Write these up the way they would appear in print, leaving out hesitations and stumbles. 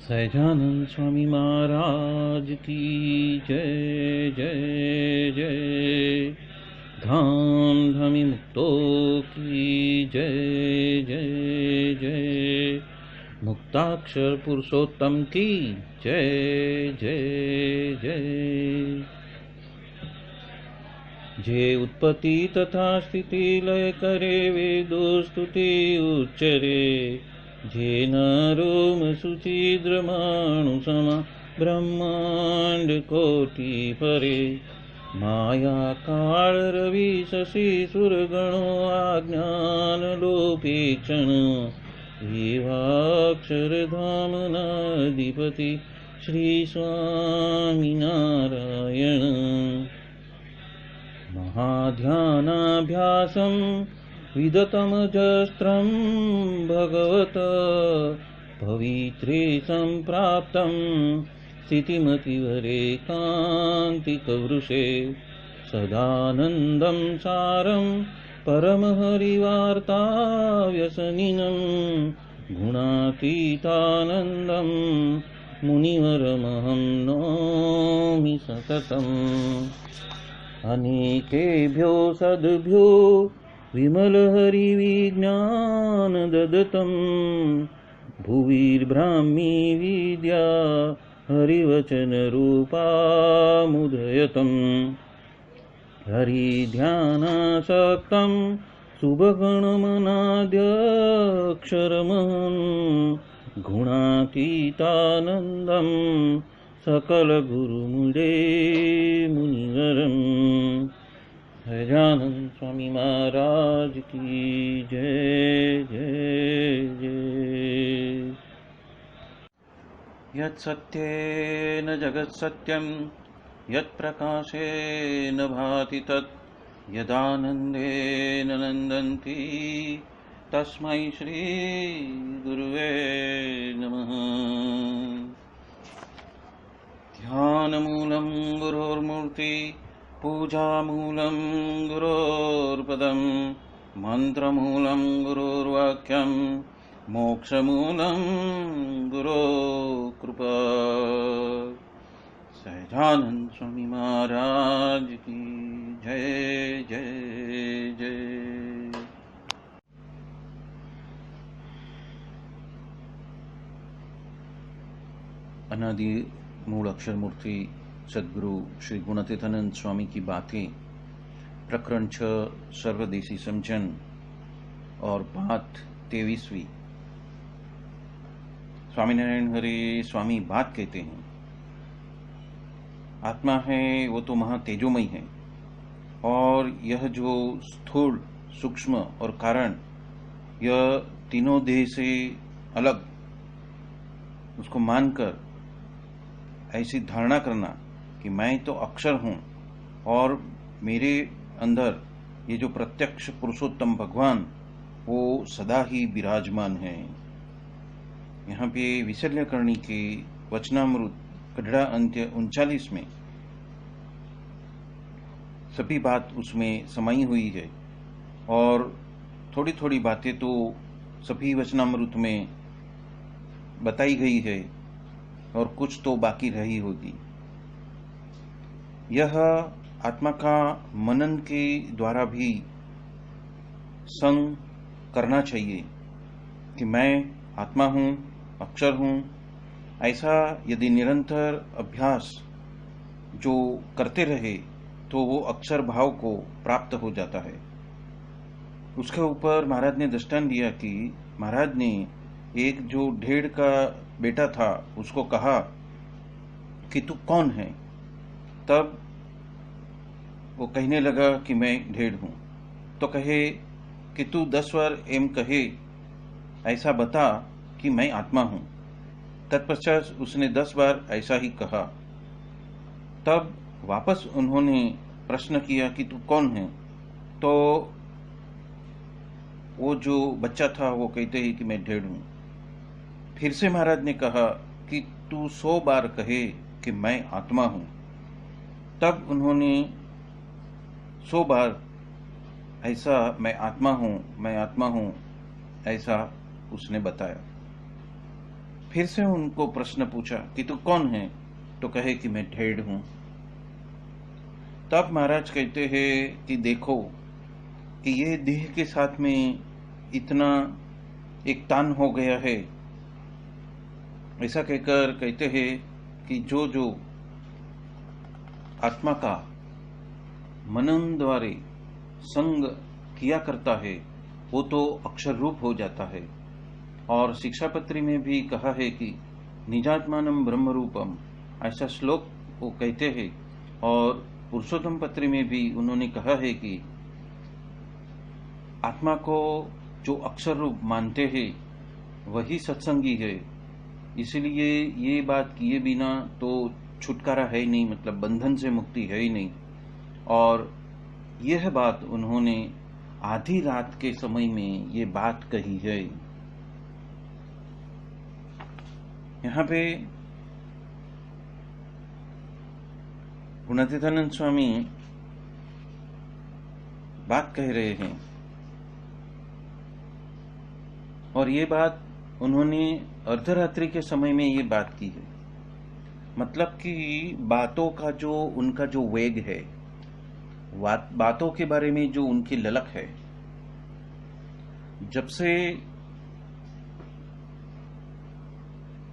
सहजानंद स्वामी महाराज की जय जय जय। धाम धमी मुक्तों की जय जय जय। मुक्ताक्षर पुरुषोत्तम की जय जय जय। जे उत्पत्ति तथा स्थिति लय करे वेदो स्तुति उच्चरे। जे नारोम सुचिद्रमाणु समा ब्रह्मांड कोटि परे। माया काल रवि शशि सुरगणो आज्ञान लोपेक्षण। एवाक्षर धाम नाधिपति श्री स्वामी नारायण। महाध्यानाभ्यासं विदतमजस्त्रं भगवत पवित्रे सम्प्राप्तं स्थितिमतिवरे कान्तिकवृषे। सदानन्दं सारं परमहरिवार्ताव्यसनिनं। गुणातीतानन्दं मुनिवरमहं नौमि सततम्। अनेकेभ्यो सद्भ्यो विमलहरिविज्ञानदत्तं भुविर्ब्राह्मी विद्या हरिवचनरूपामुदयतम् हरिध्यानासक्तं शुभगणमनाद्यक्षरमहं गुणातीतानन्दं सकलगुरुमुदे मुनिवरम्। सहजानंद स्वामी महाराज की जय जय जय। यत्सत्येन जगत्सत्यं यत्प्रकाशेन भाति तत् यदानन्देन नन्दन्ति तस्मै श्री गुरुवे नमः। ध्यानमूलं गुरोर्मूर्ति पूजामूलं गुरोर्पदं मन्त्रमूलं गुरोर्वाक्यं मोक्षमूलं गुरोकृपा। सहजानंद स्वामी महाराज की जय जय जय। अनादि मूल अक्षर मूर्ति सद्गुरु श्री गुणातीतानंद स्वामी की बातें, प्रकरण 6 सर्वदेशी समझन और बात 23वीं। स्वामीनारायण हरे स्वामी बात कहते हैं, आत्मा है वो तो महा तेजोमय है, और यह जो स्थूल सूक्ष्म और कारण, यह तीनों देह से अलग उसको मानकर ऐसी धारणा करना कि मैं तो अक्षर हूं और मेरे अंदर ये जो प्रत्यक्ष पुरुषोत्तम भगवान वो सदा ही विराजमान है। यहाँ पे विशल्य करणी के वचनामृत कढ़ा अंत्य 39 में सभी बात उसमें समाई हुई है, और थोड़ी थोड़ी बातें तो सभी वचनामृत में बताई गई है और कुछ तो बाकी रही होगी। यह आत्मा का मनन के द्वारा भी संग करना चाहिए कि मैं आत्मा हूं, अक्षर हूं। ऐसा यदि निरंतर अभ्यास जो करते रहे तो वो अक्षर भाव को प्राप्त हो जाता है। उसके ऊपर महाराज ने दृष्टांत दिया कि महाराज ने एक जो ढेड़ का बेटा था उसको कहा कि तू कौन है। तब वो कहने लगा कि मैं ढेड़ हूं। तो कहे कि तू 10 बार एम कहे, ऐसा बता कि मैं आत्मा हूं। तत्पश्चात उसने 10 बार ऐसा ही कहा। तब वापस उन्होंने प्रश्न किया कि तू कौन है। तो वो जो बच्चा था वो कहते ही कि मैं ढेड़ हूं। फिर से महाराज ने कहा कि तू 100 बार कहे कि मैं आत्मा हूं। तब उन्होंने 100 बार ऐसा मैं आत्मा हूं, मैं आत्मा हूं, ऐसा उसने बताया। फिर से उनको प्रश्न पूछा कि तू कौन है। तो कहे कि मैं ढेड़ हूं। तब महाराज कहते हैं कि देखो कि ये देह के साथ में इतना एक तान हो गया है। ऐसा कहकर कहते हैं कि जो जो आत्मा का मनन द्वारे संग किया करता है वो तो अक्षर रूप हो जाता है। और शिक्षापत्री में भी कहा है कि निजात्मानम ब्रह्म रूपम, ऐसा श्लोक वो कहते हैं। और पुरुषोत्तम पत्री में भी उन्होंने कहा है कि आत्मा को जो अक्षर रूप मानते हैं वही सत्संगी है। इसलिए ये बात किए बिना तो छुटकारा है ही नहीं, मतलब बंधन से मुक्ति है ही नहीं। और यह बात उन्होंने आधी रात के समय में ये बात कही है। यहाँ पे गुणातीतानंद स्वामी बात कह रहे हैं, और ये बात उन्होंने अर्धरात्रि के समय में ये बात की है। मतलब कि बातों का जो उनका जो वेग है बातों के बारे में जो उनकी ललक है, जब से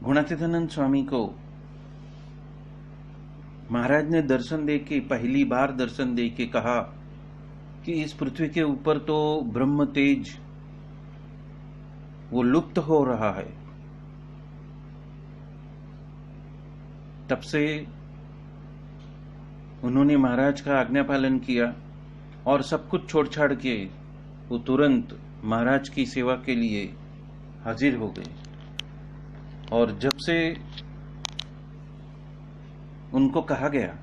गुणातीतानंद स्वामी को महाराज ने दर्शन देके, पहली बार दर्शन देके कहा कि इस पृथ्वी के ऊपर तो ब्रह्म तेज वो लुप्त हो रहा है, तब से उन्होंने महाराज का आज्ञा पालन किया और सब कुछ छोड़ छाड़ के वो तुरंत महाराज की सेवा के लिए हाजिर हो गए। और जब से उनको कहा गया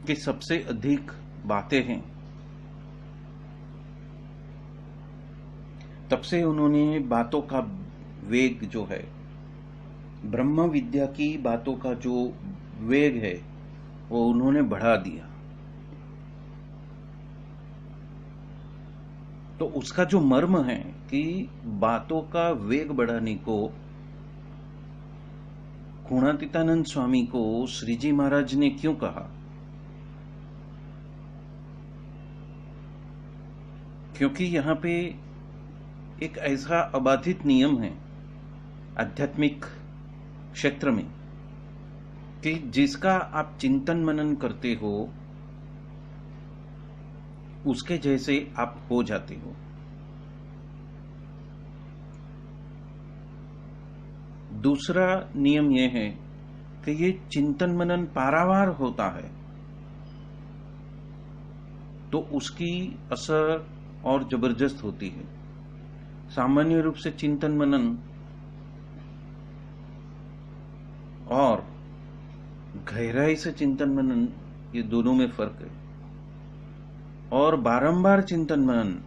कि सबसे अधिक बातें हैं, तब से उन्होंने बातों का वेग जो है, ब्रह्म विद्या की बातों का जो वेग है, वो उन्होंने बढ़ा दिया। तो उसका जो मर्म है कि बातों का वेग बढ़ाने को गुणातीतानंद स्वामी को श्री जी महाराज ने क्यों कहा? क्योंकि यहां पे एक ऐसा अबाधित नियम है आध्यात्मिक क्षेत्र में कि जिसका आप चिंतन मनन करते हो उसके जैसे आप हो जाते हो। दूसरा नियम यह है कि ये चिंतन मनन पारावार होता है तो उसकी असर और जबरदस्त होती है। सामान्य रूप से चिंतन मनन और गहराई से चिंतन मनन, ये दोनों में फर्क है। और बारंबार चिंतन मनन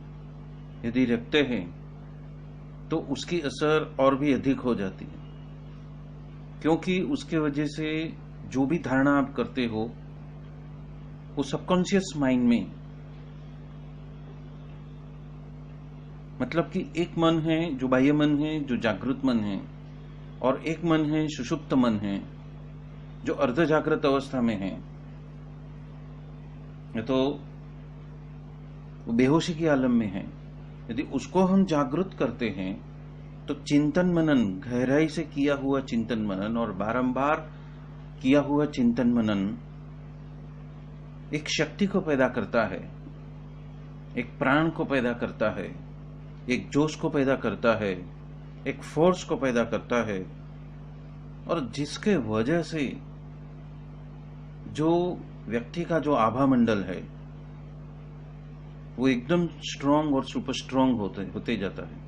यदि रखते हैं तो उसकी असर और भी अधिक हो जाती है, क्योंकि उसके वजह से जो भी धारणा आप करते हो वो सबकॉन्शियस माइंड में, मतलब कि एक मन है जो बाह्य मन है, जो जागृत मन है, और एक मन है सुषुप्त मन है जो अर्ध जागृत अवस्था में है, ये तो बेहोशी के आलम में है। यदि उसको हम जागृत करते हैं तो चिंतन मनन, गहराई से किया हुआ चिंतन मनन और बारंबार किया हुआ चिंतन मनन एक शक्ति को पैदा करता है, एक प्राण को पैदा करता है, एक जोश को पैदा करता है, एक फोर्स को पैदा करता है, और जिसके वजह से जो व्यक्ति का जो आभा मंडल है वो एकदम स्ट्रांग और सुपर स्ट्रांग होते जाता है।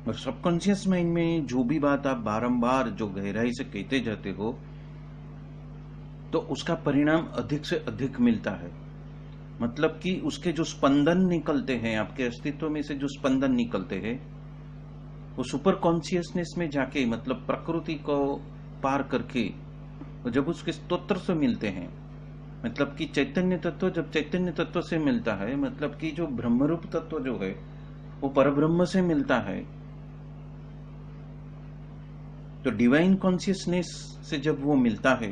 और सबकॉन्शियस माइंड में जो भी बात आप बारंबार जो गहराई से कहते जाते हो तो उसका परिणाम अधिक से अधिक मिलता है। मतलब कि उसके जो स्पंदन निकलते हैं, आपके अस्तित्व में से जो स्पंदन निकलते हैं वो सुपर कॉन्शियसनेस में जाके, मतलब प्रकृति को पार करके जब उसके स्तोत्र से मिलते हैं, मतलब कि चैतन्य तत्व जब चैतन्य तत्व से मिलता है, मतलब कि जो ब्रह्मरूप तत्व जो है वो परब्रह्म से मिलता है, तो डिवाइन कॉन्शियसनेस से जब वो मिलता है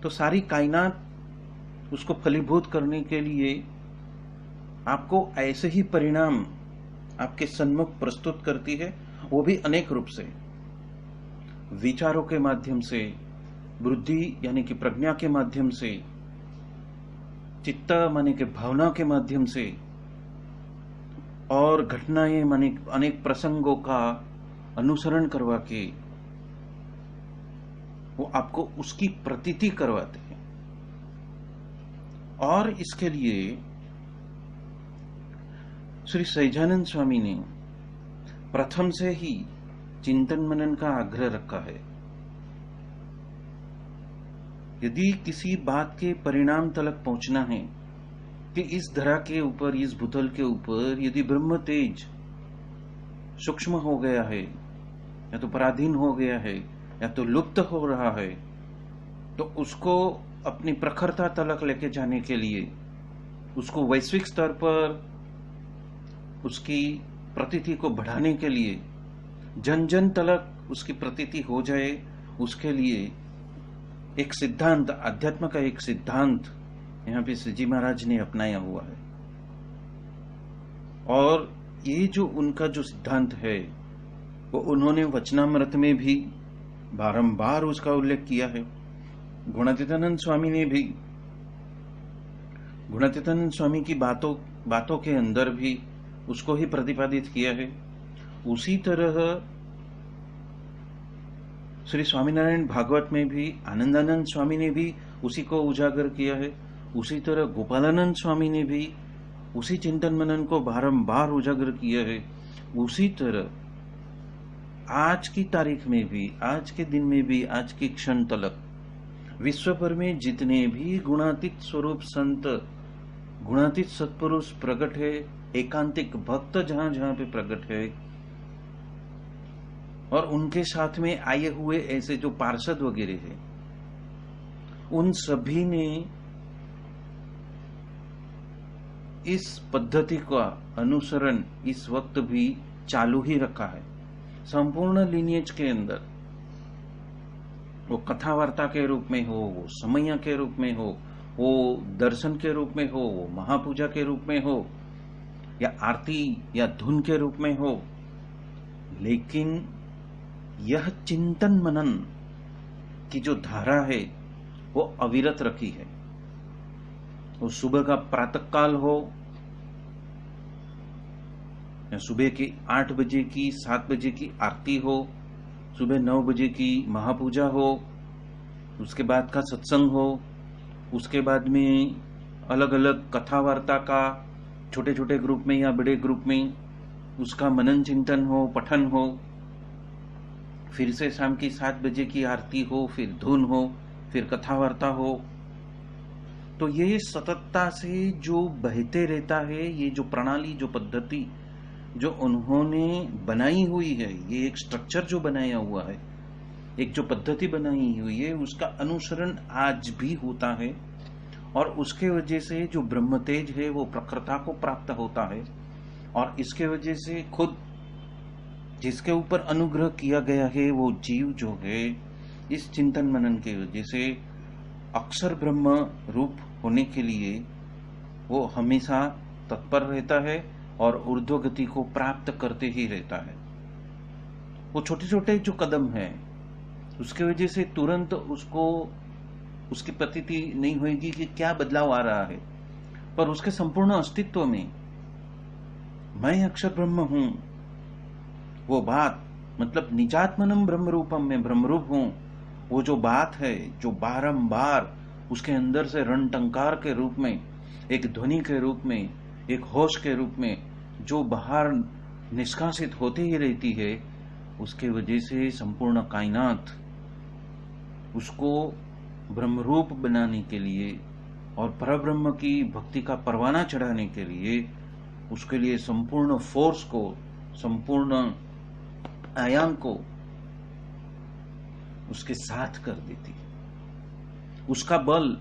तो सारी कायनात उसको फलीभूत करने के लिए आपको ऐसे ही परिणाम आपके सन्मुख प्रस्तुत करती है, वो भी अनेक रूप से, विचारों के माध्यम से, बुद्धि यानी कि प्रज्ञा के माध्यम से, चित्त माने के भावना के माध्यम से, और घटनाएं माने अनेक प्रसंगों का अनुसरण करवा के वो आपको उसकी प्रतीति करवाते हैं। और इसके लिए श्री सहजानंद स्वामी ने प्रथम से ही चिंतन मनन का आग्रह रखा है। यदि किसी बात के परिणाम तलक पहुंचना है कि इस धरा के ऊपर, इस भूतल के ऊपर यदि ब्रह्म तेज सूक्ष्म हो गया है, या तो पराधीन हो गया है, या तो लुप्त हो रहा है, तो उसको अपनी प्रखरता तलक लेके जाने के लिए, उसको वैश्विक स्तर पर उसकी प्रतीति को बढ़ाने के लिए, जन जन तलक उसकी प्रतीति हो जाए, उसके लिए एक सिद्धांत, अध्यात्म का एक सिद्धांत यहाँ पे श्री जी महाराज ने अपनाया हुआ है। और ये जो उनका जो सिद्धांत है वो उन्होंने वचनामृत में भी बारंबार उसका उल्लेख किया है। गुणातीतानंद स्वामी ने भी गुणातीतानंद स्वामी की बातों के अंदर भी उसको ही प्रतिपादित किया है। उसी तरह श्री स्वामीनारायण भागवत में भी आनंदानंद स्वामी ने भी उसी को उजागर किया है। उसी तरह गोपालानंद स्वामी ने भी उसी चिंतन मनन को बारंबार उजागर किया है। उसी तरह आज की तारीख में भी, आज के दिन में भी, आज की क्षण तलक विश्व भर में जितने भी गुणातीत स्वरूप संत, गुणातीत सत्पुरुष प्रकट है, एकांतिक भक्त जहां जहां पे प्रकट है, और उनके साथ में आए हुए ऐसे जो पार्षद वगैरह है, उन सभी ने इस पद्धति का अनुसरण इस वक्त भी चालू ही रखा है। संपूर्ण लिनियज के अंदर, वो कथा वार्ता के रूप में हो, वो समया के रूप में हो, वो दर्शन के रूप में हो, वो महापूजा के रूप में हो, या आरती या धुन के रूप में हो, लेकिन यह चिंतन मनन की जो धारा है वो अविरत रखी है। वो सुबह का प्रातः काल हो, या सुबह की 8 बजे की 7 बजे की आरती हो, सुबह 9 बजे की महापूजा हो, उसके बाद का सत्संग हो, उसके बाद में अलग अलग कथा वार्ता का छोटे छोटे ग्रुप में या बड़े ग्रुप में उसका मनन चिंतन हो, पठन हो, फिर से शाम की 7 बजे की आरती हो, फिर धुन हो, फिर कथा वार्ता हो। तो ये सततता से जो बहते रहता है, ये जो प्रणाली, जो पद्धति जो उन्होंने बनाई हुई है, ये एक स्ट्रक्चर जो बनाया हुआ है, एक जो पद्धति बनाई हुई है, उसका अनुसरण आज भी होता है। और उसके वजह से जो ब्रह्म तेज है वो प्रखरता को प्राप्त होता है। और इसके वजह से खुद जिसके ऊपर अनुग्रह किया गया है वो जीव जो है, इस चिंतन मनन के वजह से अक्षर ब्रह्म रूप होने के लिए वो हमेशा तत्पर रहता है और ऊर्ध्व गति को प्राप्त करते ही रहता है। वो छोटे छोटे जो कदम है उसके वजह से तुरंत उसको उसकी प्रतीति नहीं होगी कि क्या बदलाव आ रहा है, पर उसके संपूर्ण अस्तित्व में मैं अक्षर ब्रह्म हूं, वो बात, मतलब निजात्मनम ब्रह्म रूपम, में ब्रह्मरूप हूं, वो जो बात है, जो बारंबार उसके अंदर से रणटंकार के रूप में, एक ध्वनि के रूप में, एक होश के रूप में जो बाहर निष्कासित होती ही रहती है, उसके वजह से संपूर्ण कायनात उसको ब्रह्मरूप बनाने के लिए और परब्रह्म की भक्ति का परवाना चढ़ाने के लिए, उसके लिए संपूर्ण फोर्स को, संपूर्ण आयाम को उसके साथ कर देती है। उसका बल,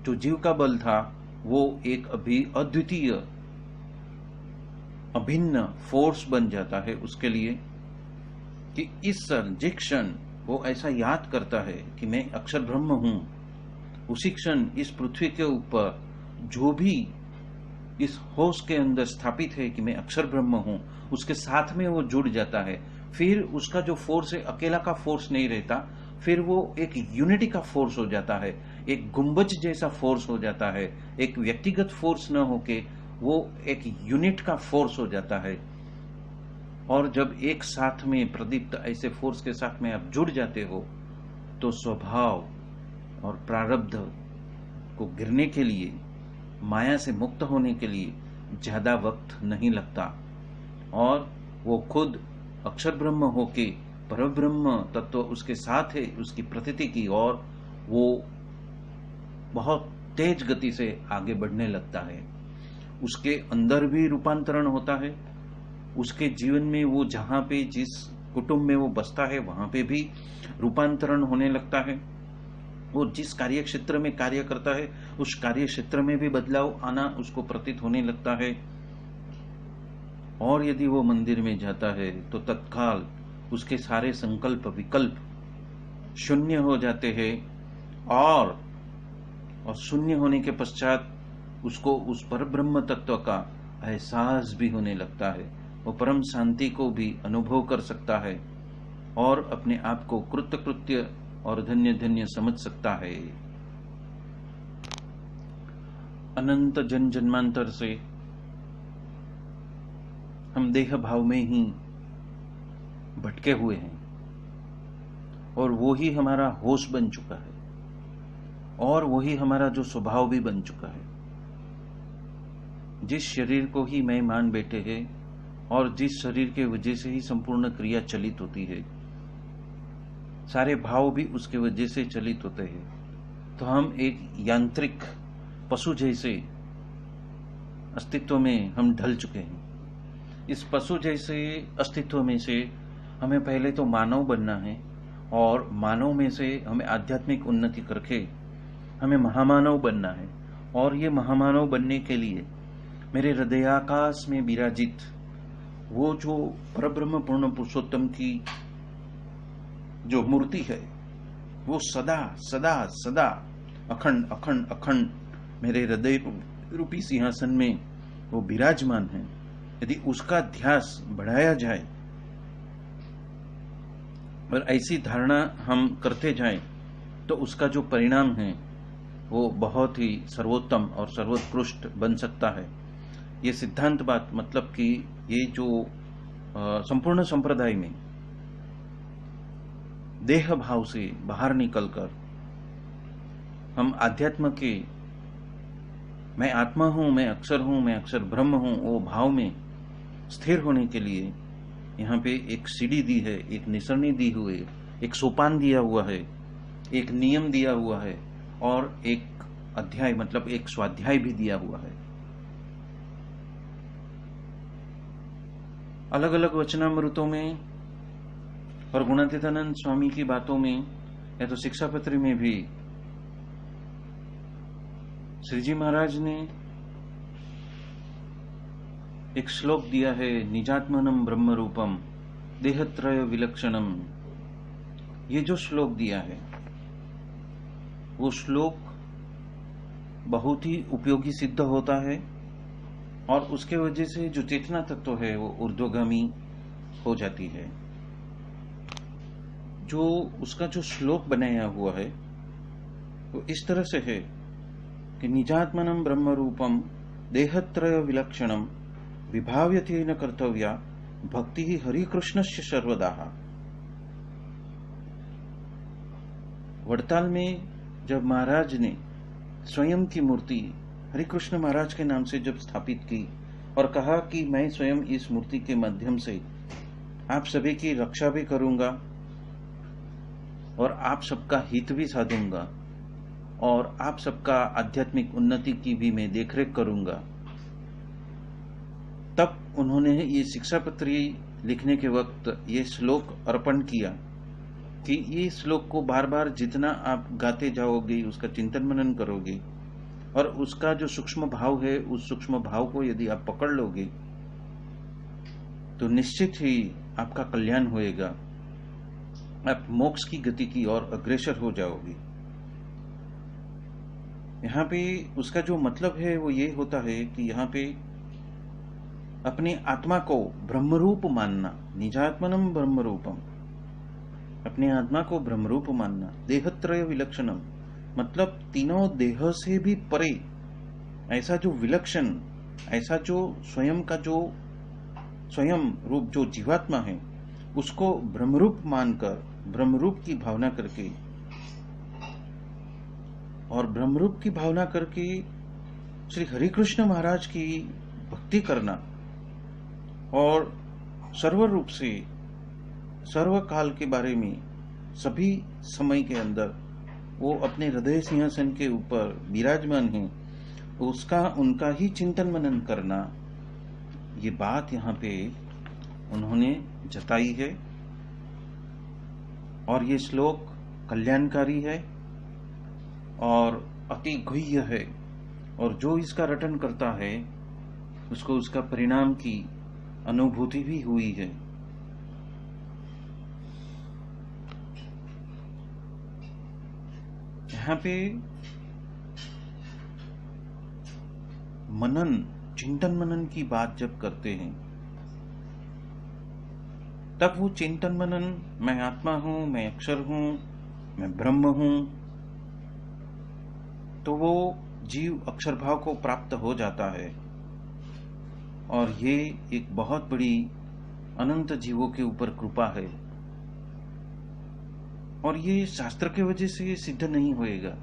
जो जीव का बल था, वो एक अभी अद्वितीय अभिन्न फोर्स बन जाता है उसके लिए, कि इस क्षण वो ऐसा याद करता है कि मैं अक्षर ब्रह्म हूं। उसी क्षण इस पृथ्वी के ऊपर जो भी इस होश के अंदर स्थापित है कि मैं अक्षर ब्रह्म हूं, उसके साथ में वो जुड़ जाता है। फिर उसका जो फोर्स है अकेला का फोर्स नहीं रहता, फिर वो एक यूनिटी का फोर्स हो जाता है, एक गुंबज जैसा फोर्स हो जाता है, एक व्यक्तिगत फोर्स न होके वो एक यूनिट का फोर्स हो जाता है। और जब एक साथ में प्रदीप्त ऐसे फोर्स के साथ में आप जुड़ जाते हो, तो स्वभाव और प्रारब्ध को गिरने के लिए, माया से मुक्त होने के लिए ज्यादा वक्त नहीं लगता, और वो खुद अक्षर ब्रह्म होके परब्रह्म तत्व उसके साथ है, उसकी प्रतीति की ओर वो बहुत तेज गति से आगे बढ़ने लगता है। उसके अंदर भी रूपांतरण होता है, उसके जीवन में वो जहां पे जिस कुटुंब में वो बसता है वहां पे भी रूपांतरण होने लगता है। वो जिस कार्य क्षेत्र में कार्य करता है उस कार्य क्षेत्र में भी बदलाव आना उसको प्रतीत होने लगता है। और यदि वो मंदिर में जाता है तो तत्काल उसके सारे संकल्प विकल्प शून्य हो जाते हैं, और और शून्य होने के पश्चात उसको उस परब्रह्म तत्व का एहसास भी होने लगता है। वो परम शांति को भी अनुभव कर सकता है और अपने आप को कृतकृत्य और धन्य धन्य समझ सकता है। अनंत जन जन्मांतर से हम देह भाव में ही भटके हुए हैं और वो ही हमारा होश बन चुका है और वही हमारा जो स्वभाव भी बन चुका है। जिस शरीर को ही मैं मान बैठे हैं और जिस शरीर के वजह से ही संपूर्ण क्रिया चलित होती है, सारे भाव भी उसके वजह से चलित होते हैं, तो हम एक यांत्रिक पशु जैसे अस्तित्व में हम ढल चुके हैं। इस पशु जैसे अस्तित्व में से हमें पहले तो मानव बनना है और मानव में से हमें आध्यात्मिक उन्नति करके हमें महामानव बनना है। और ये महामानव बनने के लिए मेरे हृदयाकाश में विराजित वो जो परब्रह्म पूर्ण पुरुषोत्तम की जो मूर्ति है वो सदा सदा सदा अखंड अखंड अखंड मेरे हृदय रूपी सिंहासन में वो विराजमान है। यदि उसका ध्यास बढ़ाया जाए और ऐसी धारणा हम करते जाएं तो उसका जो परिणाम है वो बहुत ही सर्वोत्तम और सर्वोत्कृष्ट बन सकता है। ये सिद्धांत बात मतलब कि ये जो संपूर्ण संप्रदाय में देह भाव से बाहर निकलकर हम आध्यात्म के मैं आत्मा हूं, मैं अक्षर ब्रह्म हूं, वो भाव में स्थिर होने के लिए यहाँ पे एक सीढ़ी दी है, एक निसरनी दी हुई है, एक सोपान दिया हुआ है, एक नियम दिया हुआ है और एक अध्याय मतलब एक स्वाध्याय भी दिया हुआ है। अलग अलग वचनामृतों में और गुणातीतानंद स्वामी की बातों में या तो शिक्षापत्री में भी श्री जी महाराज ने एक श्लोक दिया है, निजात्मनम ब्रह्म रूपम देहत्रय विलक्षणम। ये जो श्लोक दिया है वो श्लोक बहुत ही उपयोगी सिद्ध होता है और उसके वजह से जो चेतना तत्व है वो ऊर्ध्वगामी हो जाती है। जो उसका जो श्लोक बनाया हुआ है वो इस तरह से है कि निजात्मनम ब्रह्म रूपम देहत्रय विलक्षणम विभाव्यते न कर्तव्या भक्ति ही हरिकृष्णस्य सर्वदा। वड़ताल में जब महाराज ने स्वयं की मूर्ति हरिकृष्ण महाराज के नाम से जब स्थापित की और कहा कि मैं स्वयं इस मूर्ति के माध्यम से आप सभी की रक्षा भी करूंगा और आप सबका हित भी साधूंगा और आप सबका आध्यात्मिक उन्नति की भी मैं देखरेख करूंगा, तब उन्होंने ये शिक्षापत्री लिखने के वक्त ये श्लोक अर्पण किया कि ये श्लोक को बार बार जितना आप गाते जाओगे, उसका चिंतन मनन करोगे और उसका जो सूक्ष्म भाव है उस सूक्ष्म भाव को यदि आप पकड़ लोगे तो निश्चित ही आपका कल्याण होएगा, आप मोक्ष की गति की ओर अग्रसर हो जाओगे। यहाँ पे उसका जो मतलब है वो ये होता है कि यहाँ पे अपनी आत्मा को ब्रह्मरूप मानना, निजात्मनम ब्रह्मरूपम, अपने आत्मा को ब्रह्मरूप मानना, देहत्रय विलक्षणम मतलब तीनों देह से भी परे ऐसा जो विलक्षण, ऐसा जो स्वयं का जो स्वयं रूप जो जीवात्मा है उसको ब्रह्मरूप मानकर, ब्रह्मरूप की भावना करके और ब्रह्मरूप की भावना करके श्री हरिकृष्ण महाराज की भक्ति करना और सर्व रूप से सर्वकाल के बारे में सभी समय के अंदर वो अपने हृदय सिंहासन के ऊपर विराजमान है, उसका उनका ही चिंतन मनन करना, ये बात यहाँ पे उन्होंने जताई है। और ये श्लोक कल्याणकारी है और अति गुह्य है और जो इसका रटन करता है उसको उसका परिणाम की अनुभूति भी हुई है। यहाँ पे मनन, चिंतन मनन की बात जब करते हैं, तब वो चिंतन मनन, मैं आत्मा हूं, मैं अक्षर हूं, मैं ब्रह्म हूं, तो वो जीव अक्षर भाव को प्राप्त हो जाता है। और ये एक बहुत बड़ी अनंत जीवों के ऊपर कृपा है। और ये शास्त्र के वजह से सिद्ध नहीं होएगा,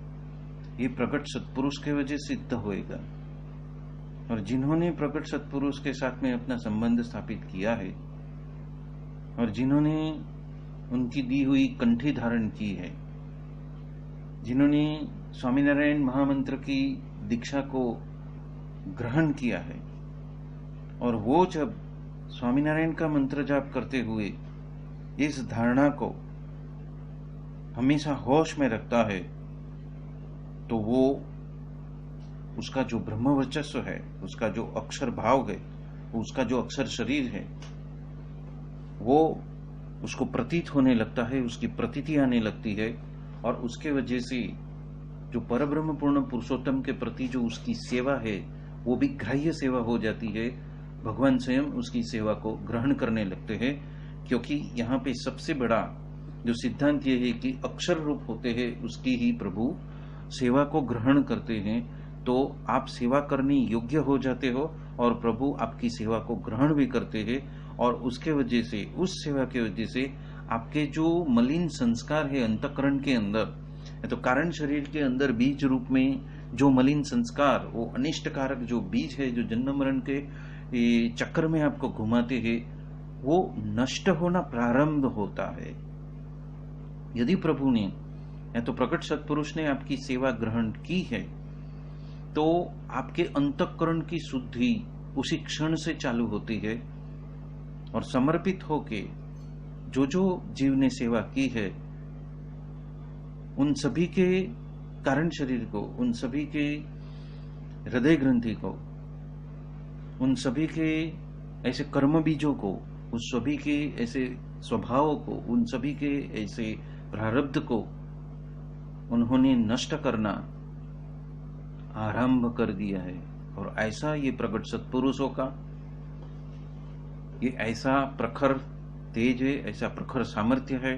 ये प्रकट सत्पुरुष के वजह से सिद्ध होएगा। और जिन्होंने प्रकट सत्पुरुष के साथ में अपना संबंध स्थापित किया है और जिन्होंने उनकी दी हुई कंठी धारण की है, जिन्होंने स्वामीनारायण महामंत्र की दीक्षा को ग्रहण किया है, और वो जब स्वामीनारायण का मंत्र जाप करते हुए इस धारणा को हमेशा होश में रखता है, तो वो उसका जो ब्रह्म वर्चस्व है, उसका जो अक्षर भाव है, उसका जो अक्षर शरीर है, वो उसको प्रतीत होने लगता है, उसकी प्रतीति आने लगती है। और उसके वजह से जो परब्रह्म पूर्ण पुरुषोत्तम के प्रति जो उसकी सेवा है, वो भी ग्राह्य सेवा हो जाती है। भगवान स्वयं उसकी सेवा को ग्रहण करने लगते हैं, क्योंकि यहाँ पे सबसे बड़ा जो सिद्धांत ये है कि अक्षर रूप होते हैं, उसकी ही प्रभु सेवा को ग्रहण करते हैं। तो आप सेवा करने योग्य हो जाते हो और प्रभु आपकी सेवा को ग्रहण भी करते हैं। और उसके वजह से, उस सेवा के वजह से आपके जो मलिन संस्कार है अंतःकरण के अंदर, तो कारण शरीर के अंदर बीज रूप में जो मलिन संस्कार, वो अनिष्ट कारक जो बीज है, जो जन्म मरण के चक्र में आपको घुमाते हैं, वो नष्ट होना प्रारंभ होता है। यदि प्रभु ने या तो प्रकट सत्पुरुष ने आपकी सेवा ग्रहण की है, तो आपके अंतःकरण की शुद्धि उसी क्षण से चालू होती है। और समर्पित होके जो जो जीव ने सेवा की है, उन सभी के कारण शरीर को, उन सभी के हृदय ग्रंथि को, उन सभी के ऐसे कर्म बीजों को, उस सभी के ऐसे स्वभावों को, उन सभी के ऐसे प्रारब्ध को उन्होंने नष्ट करना आरंभ कर दिया है। और ऐसा ये प्रकट सत्पुरुषों का ये ऐसा प्रखर तेज है, ऐसा प्रखर सामर्थ्य है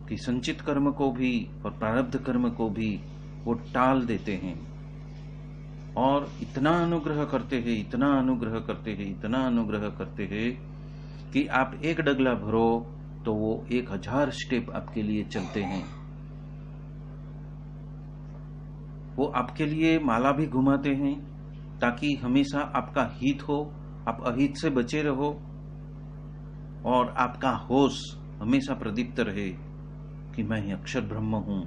कि संचित कर्म को भी और प्रारब्ध कर्म को भी वो टाल देते हैं। और इतना अनुग्रह करते हैं, इतना अनुग्रह करते हैं, इतना अनुग्रह करते हैं कि आप एक डगला भरो तो वो 1000 स्टेप आपके लिए चलते हैं। वो आपके लिए माला भी घुमाते हैं ताकि हमेशा आपका हित हो, आप अहित से बचे रहो और आपका होश हमेशा प्रदीप्त रहे कि मैं अक्षर ब्रह्म हूं।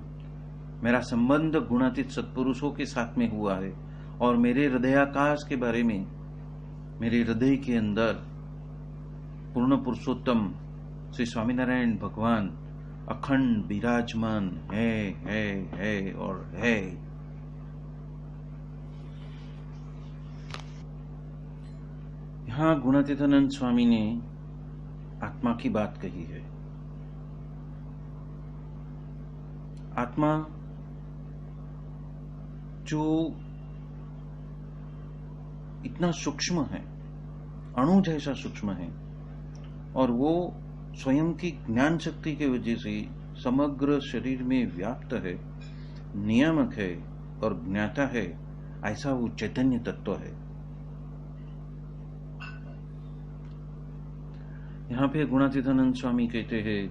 मेरा संबंध गुणातीत सत्पुरुषों के साथ में हुआ है और मेरे हृदयाकाश के बारे में, मेरे हृदय के अंदर पूर्ण पुरुषोत्तम श्री स्वामीनारायण भगवान अखंड विराजमान है और है। यहां गुणातीतानंद स्वामी ने आत्मा की बात कही है। आत्मा जो इतना सूक्ष्म है, अणु जैसा सूक्ष्म है, और वो स्वयं की ज्ञान शक्ति के वजह से समग्र शरीर में व्याप्त है, नियामक है और ज्ञाता है, ऐसा वो चैतन्य तत्व है। यहां पे गुणातीतानंद स्वामी कहते हैं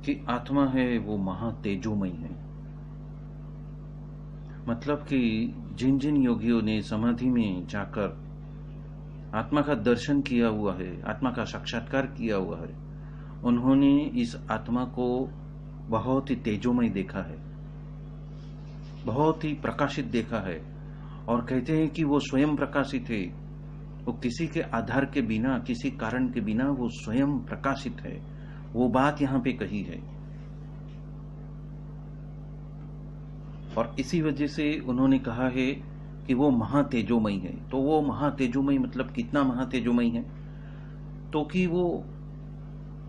कि आत्मा है वो महातेजोमय है। मतलब कि जिन जिन योगियों ने समाधि में जाकर आत्मा का दर्शन किया हुआ है, आत्मा का साक्षात्कार किया हुआ है, उन्होंने इस आत्मा को बहुत ही तेजोमय देखा है, बहुत ही प्रकाशित देखा है। और कहते हैं कि वो स्वयं प्रकाशित है, वो किसी के आधार के बिना, किसी कारण के बिना वो स्वयं प्रकाशित है। वो बात यहां पे कही है। और इसी वजह से उन्होंने कहा है कि वो महातेजोमयी है। तो वो महातेजोमयी मतलब कितना महातेजोमयी है? तो कि वो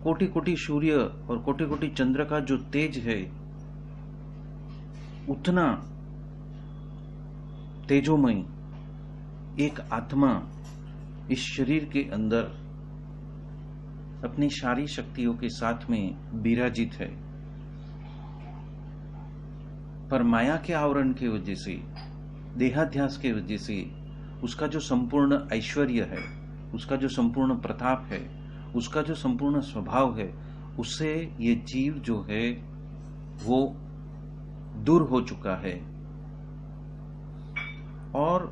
कोटि कोटि सूर्य और कोटि कोटि चंद्र का जो तेज है, उतना तेजोमय एक आत्मा इस शरीर के अंदर अपनी सारी शक्तियों के साथ में विराजित है, पर माया के आवरण की वजह से, देहाध्यास के वजह से उसका जो संपूर्ण ऐश्वर्य है, उसका जो संपूर्ण प्रताप है, उसका जो संपूर्ण स्वभाव है, उससे ये जीव जो है वो दूर हो चुका है। और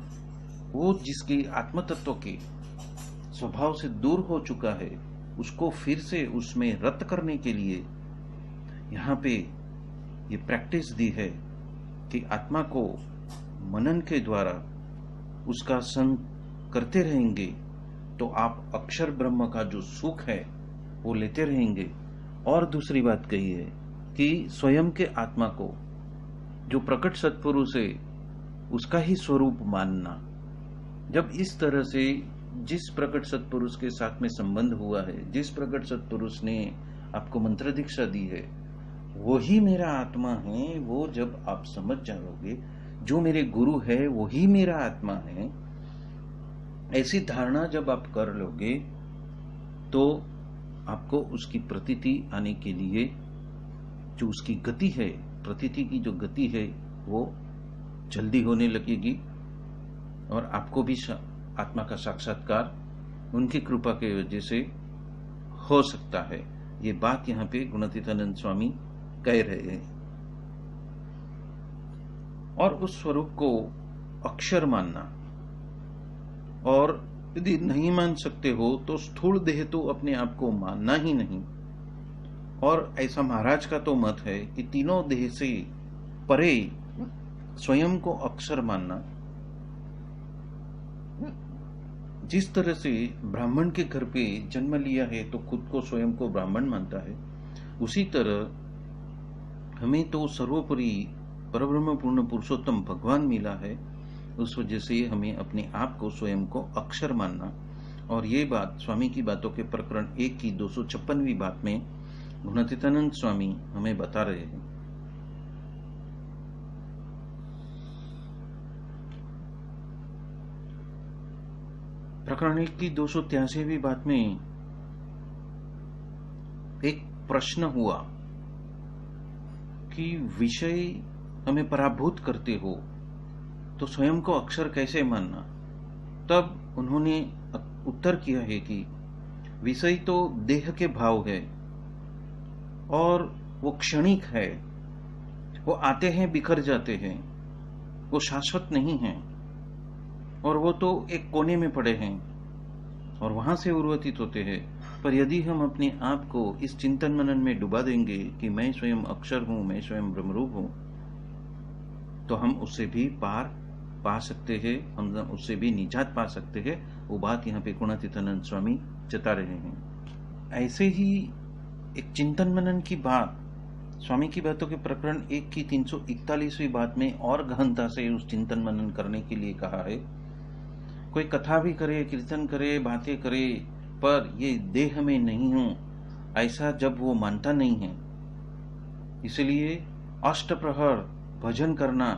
वो जिसके आत्म तत्व के स्वभाव से दूर हो चुका है, उसको फिर से उसमें रत करने के लिए यहाँ पे ये प्रैक्टिस दी है कि आत्मा को मनन के द्वारा उसका संग करते रहेंगे तो आप अक्षर ब्रह्म का जो सुख है वो लेते रहेंगे। और दूसरी बात कही है कि स्वयं के आत्मा को जो प्रकट सत्पुरुष है उसका ही स्वरूप मानना। जब इस तरह से जिस प्रकट सत्पुरुष के साथ में संबंध हुआ है, जिस प्रकट सत्पुरुष ने आपको मंत्र दीक्षा दी है, वही मेरा आत्मा है, वो जब आप समझ जाओगे, जो मेरे गुरु है वही मेरा आत्मा है, ऐसी धारणा जब आप कर लोगे तो आपको उसकी प्रतीति आने के लिए जो उसकी गति है, प्रतीति की जो गति है वो जल्दी होने लगेगी और आपको भी आत्मा का साक्षात्कार उनकी कृपा के वजह से हो सकता है। ये बात यहाँ पे गुणातीतानंद स्वामी कह रहे हैं। और उस स्वरूप को अक्षर मानना, और यदि नहीं मान सकते हो तो स्थूल देह तो अपने आप को मानना ही नहीं। और ऐसा महाराज का तो मत है कि तीनों देह से परे स्वयं को अक्षर मानना। जिस तरह से ब्राह्मण के घर पे जन्म लिया है तो खुद को स्वयं को ब्राह्मण मानता है, उसी तरह हमें तो सर्वोपरि परब्रह्म पूर्ण पुरुषोत्तम भगवान मिला है, उस वजह से हमें अपने आप को स्वयं को अक्षर मानना। और ये बात स्वामी की बातों के प्रकरण 1 की 256वीं बात में गुणातीतानंद स्वामी हमें बता रहे हैं। प्रकरण 1 की 283वीं बात में एक प्रश्न हुआ कि विषय हमें पराभूत करते हो तो स्वयं को अक्षर कैसे मानना। तब उन्होंने उत्तर किया है कि विषय तो देह के भाव है और वो क्षणिक है, वो आते हैं बिखर जाते हैं, वो शाश्वत नहीं है, और वो तो एक कोने में पड़े हैं और वहां से उर्वतित होते हैं। पर यदि हम अपने आप को इस चिंतन मनन में डुबा देंगे कि मैं स्वयं अक्षर हूं, मैं स्वयं ब्रह्मरूप हूं, तो हम उससे भी पार पा सकते हैं, हम उससे भी निजात पा सकते हैं। वो बात यहाँ पे गुणातीतानंद स्वामी जता रहे हैं। ऐसे ही एक चिंतन मनन की बात स्वामी की बातों के प्रकरण 1 की 341वीं बात में और गहनता से उस चिंतन मनन करने के लिए कहा है। कोई कथा भी करे, कीर्तन करे, बातें करे, पर ये देह में नहीं हूं, ऐसा जब वो मानता नहीं है, इसलिए अष्ट प्रहर भजन करना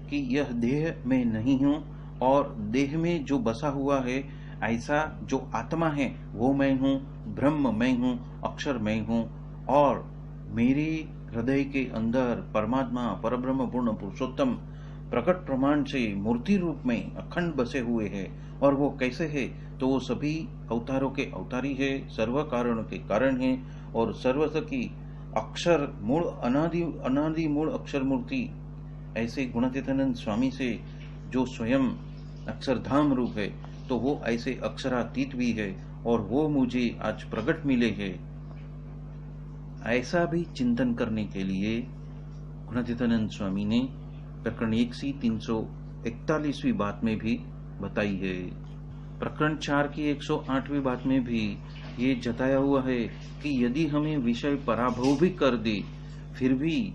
कि यह देह में नहीं हूं और देह में जो बसा हुआ है, ऐसा जो आत्मा है वो मैं हूं, ब्रह्म मैं हूं, अक्षर मैं हूं, और मेरे हृदय के अंदर परमात्मा परब्रह्म पूर्ण पुरुषोत्तम प्रकट प्रमाण से मूर्ति रूप में अखंड बसे हुए हैं। और वो कैसे है, तो वो सभी अवतारों के अवतारी है, सर्व कारणों के कारण है, और सर्वत की अक्षर मूल अनादि मूल अक्षर मूर्ति। ऐसे गुणातीतानंद स्वामी से जो स्वयं अक्षरधाम रूप है, तो वो ऐसे अक्षरातीत भी है और वो मुझे आज प्रकट मिले हैं। ऐसा भी चिंतन करने के लिए गुणातीतानंद स्वामी ने प्रकरण 1 से 341वीं बात में भी बताई है। प्रकरण 4 की 108वीं बात में भी ये जताया हुआ है कि यदि हमें विषय पराभव भी कर दे, फिर भी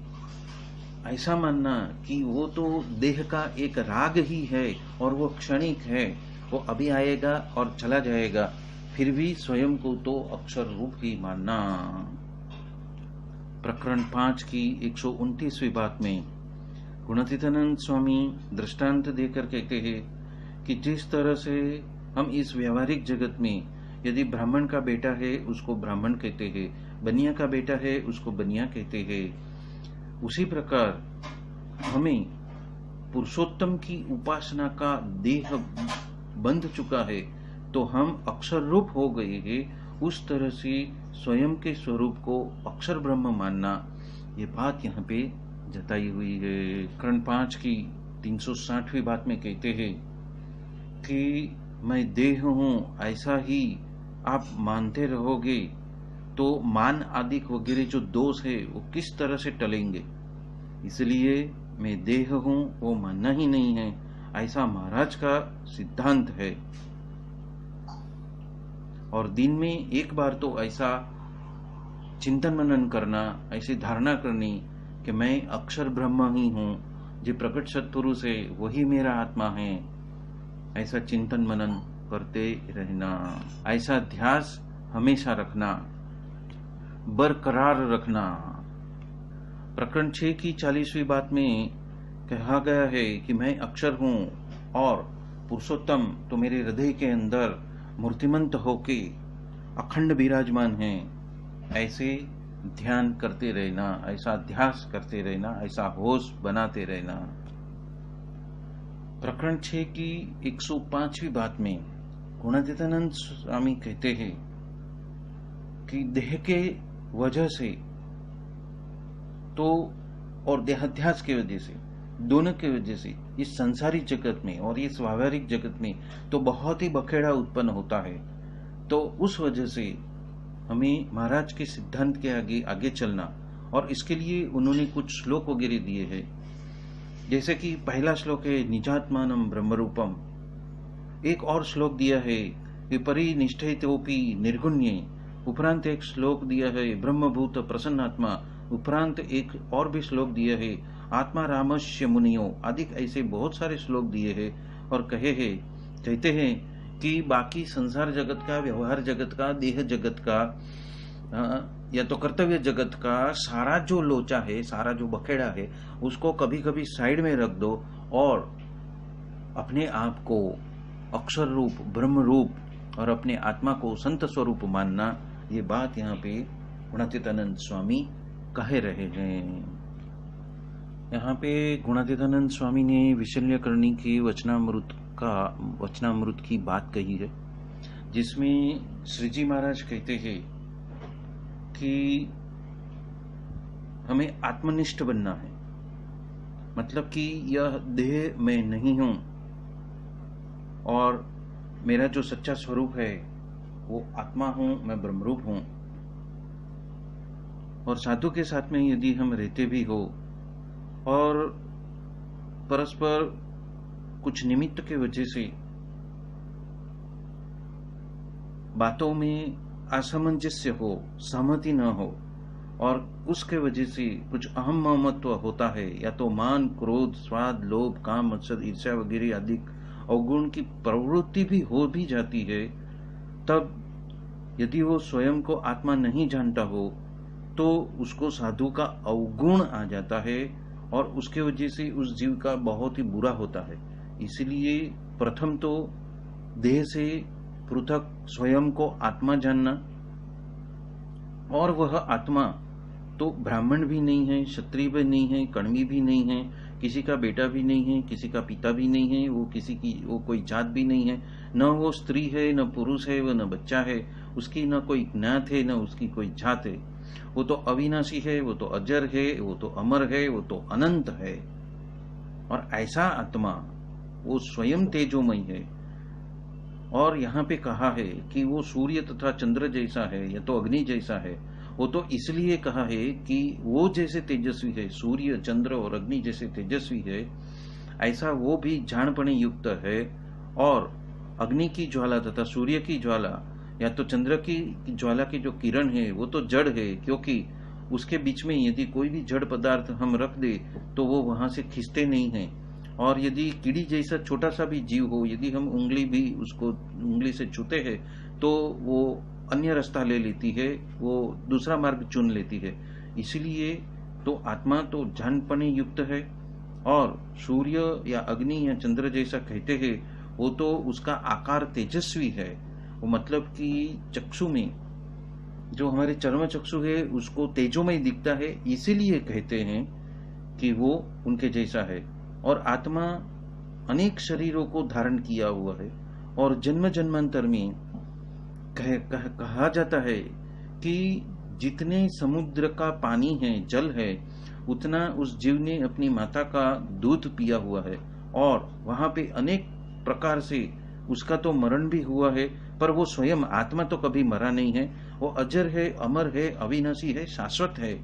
ऐसा मानना कि वो तो देह का एक राग ही है और वो क्षणिक है, वो अभी आएगा और चला जाएगा, फिर भी स्वयं को तो अक्षर रूप ही मानना। प्रकरण 5 की 129वीं बात में गुणातीतानंद स्वामी दृष्टांत देकर कहते हैं कि जिस तरह से हम इस व्यवहारिक जगत में यदि ब्राह्मण का बेटा है उसको ब्राह्मण कहते हैं, बनिया का बेटा है उसको बनिया कहते हैं, उसी प्रकार हमें पुरुषोत्तम की उपासना का देह बंध चुका है तो हम अक्षर रूप हो गए हैं। उस तरह से स्वयं के स्वरूप को अक्षर ब्रह्म मानना, ये बात यहाँ पे जताई हुई है। कर्ण 5 की 360वीं बात में कहते हैं कि मैं देह हूं, ऐसा ही आप मानते रहोगे तो मान आदि वगैरह जो दोष है वो किस तरह से टलेंगे। इसलिए मैं देह हूं वो मानना ही नहीं है, ऐसा महाराज का सिद्धांत है। और दिन में एक बार तो ऐसा चिंतन मनन करना, ऐसी धारणा करनी कि मैं अक्षर ब्रह्म ही हूं, जो प्रकट सत्पुरुष है वही मेरा आत्मा है, ऐसा चिंतन मनन करते रहना, ऐसा ध्यास हमेशा रखना, बरकरार रखना। प्रकरण 6 की 40वीं बात में कहा गया है कि मैं अक्षर हूं और पुरुषोत्तम तो मेरे हृदय के अंदर मूर्तिमंत होके अखंड विराजमान है। ऐसे ध्यान करते रहना, ऐसा ध्यास करते रहना, ऐसा होश बनाते रहना। प्रकरण 6 की 105वीं बात में गुणातीतानंद स्वामी कहते हैं कि देह के वजह से तो और देहाध्यास के वजह से, दोनों के वजह से इस संसारी जगत में और इस व्यावहारिक जगत में तो बहुत ही बखेड़ा उत्पन्न होता है। तो उस वजह से हमें महाराज के सिद्धांत के आगे आगे चलना, और इसके लिए उन्होंने कुछ श्लोक वगैरह दिए हैं। जैसे कि पहला श्लोक है निजात्मानम ब्रह्मरूपम, एक और श्लोक दिया है विपरी निष्ठितोपि निर्गुण्ये, उपरांत एक श्लोक दिया है ब्रह्मभूत प्रसन्नात्मा, उपरांत एक और भी श्लोक दिया है आत्मा रामस्य मुनियो आदि। ऐसे बहुत सारे श्लोक दिए हैं और कहते हैं कि बाकी संसार जगत का, व्यवहार जगत का, देह जगत का या तो कर्तव्य जगत का सारा जो लोचा है, सारा जो बखेड़ा है, उसको कभी कभी साइड में रख दो और अपने आप को अक्षर रूप, ब्रह्म रूप और अपने आत्मा को संत स्वरूप मानना। ये बात यहाँ पे गुणातीतानंद स्वामी कह रहे हैं। यहाँ पे गुणातीतानंद स्वामी ने विशल्यकर्णी की वचनामृत की बात कही है, जिसमें श्री जी महाराज कहते हैं कि हमें आत्मनिष्ठ बनना है। मतलब कि यह देह मैं नहीं हूं और मेरा जो सच्चा स्वरूप है वो आत्मा हूं, मैं ब्रह्मरूप हूं। और साधु के साथ में यदि हम रहते भी हो और परस्पर कुछ निमित्त के वजह से बातों में असमंजस्य हो, सहमति न हो और उसके वजह से कुछ अहम महमत्व होता है, या तो मान, क्रोध, स्वाद, लोभ, काम, मत्सर, ईर्ष्या वगैरह आदि अवगुण की प्रवृत्ति भी हो भी जाती है, तब यदि वो स्वयं को आत्मा नहीं जानता हो तो उसको साधु का अवगुण आ जाता है और उसके वजह से उस जीव का बहुत ही बुरा होता है। इसलिए प्रथम तो देह से पृथक स्वयं को आत्मा जानना, और वह आत्मा तो ब्राह्मण भी नहीं है, क्षत्रिय भी नहीं है, कर्मी भी नहीं है, किसी का बेटा भी नहीं है, किसी का पिता भी नहीं है, वो कोई जात भी नहीं है, न वो स्त्री है, न पुरुष है, वह न बच्चा है, उसकी न कोई ज्ञात है, न उसकी कोई जात है। वो तो अविनाशी है, वो तो अजर है, वो तो अमर है, वो तो अनंत है। और ऐसा आत्मा वो स्वयं तेजोमय है। और यहाँ पे कहा है कि वो सूर्य तथा चंद्र जैसा है या तो अग्नि जैसा है। वो तो इसलिए कहा है कि वो जैसे तेजस्वी है, सूर्य, चंद्र और अग्नि जैसे तेजस्वी है, ऐसा वो भी जाणपणे युक्त है। और अग्नि की ज्वाला तथा सूर्य की ज्वाला या तो चंद्र की ज्वाला की जो किरण है वो तो जड़ है, क्योंकि उसके बीच में यदि कोई भी जड़ पदार्थ हम रख दे तो वो वहां से खिंचते नहीं है। और यदि कीड़ी जैसा छोटा सा भी जीव हो, यदि हम उंगली से छूते हैं तो वो अन्य रास्ता ले लेती है, वो दूसरा मार्ग चुन लेती है। इसलिए तो आत्मा तो जानपणे युक्त है और सूर्य या अग्नि या चंद्र जैसा कहते हैं, वो तो उसका आकार तेजस्वी है। वो मतलब कि चक्षु में जो हमारे चर्म चक्षु है उसको तेजोमय दिखता है, इसीलिए कहते हैं कि वो उनके जैसा है। और आत्मा अनेक शरीरों को धारण किया हुआ है और जन्म जन्मांतर में कहा जाता है कि जितने समुद्र का पानी है, जल है, उतना उस जीव ने अपनी माता का दूध पिया हुआ है। और वहां पे अनेक प्रकार से उसका तो मरण भी हुआ है, पर वो स्वयं आत्मा तो कभी मरा नहीं है। वो अजर है, अमर है, अविनाशी है, शाश्वत है।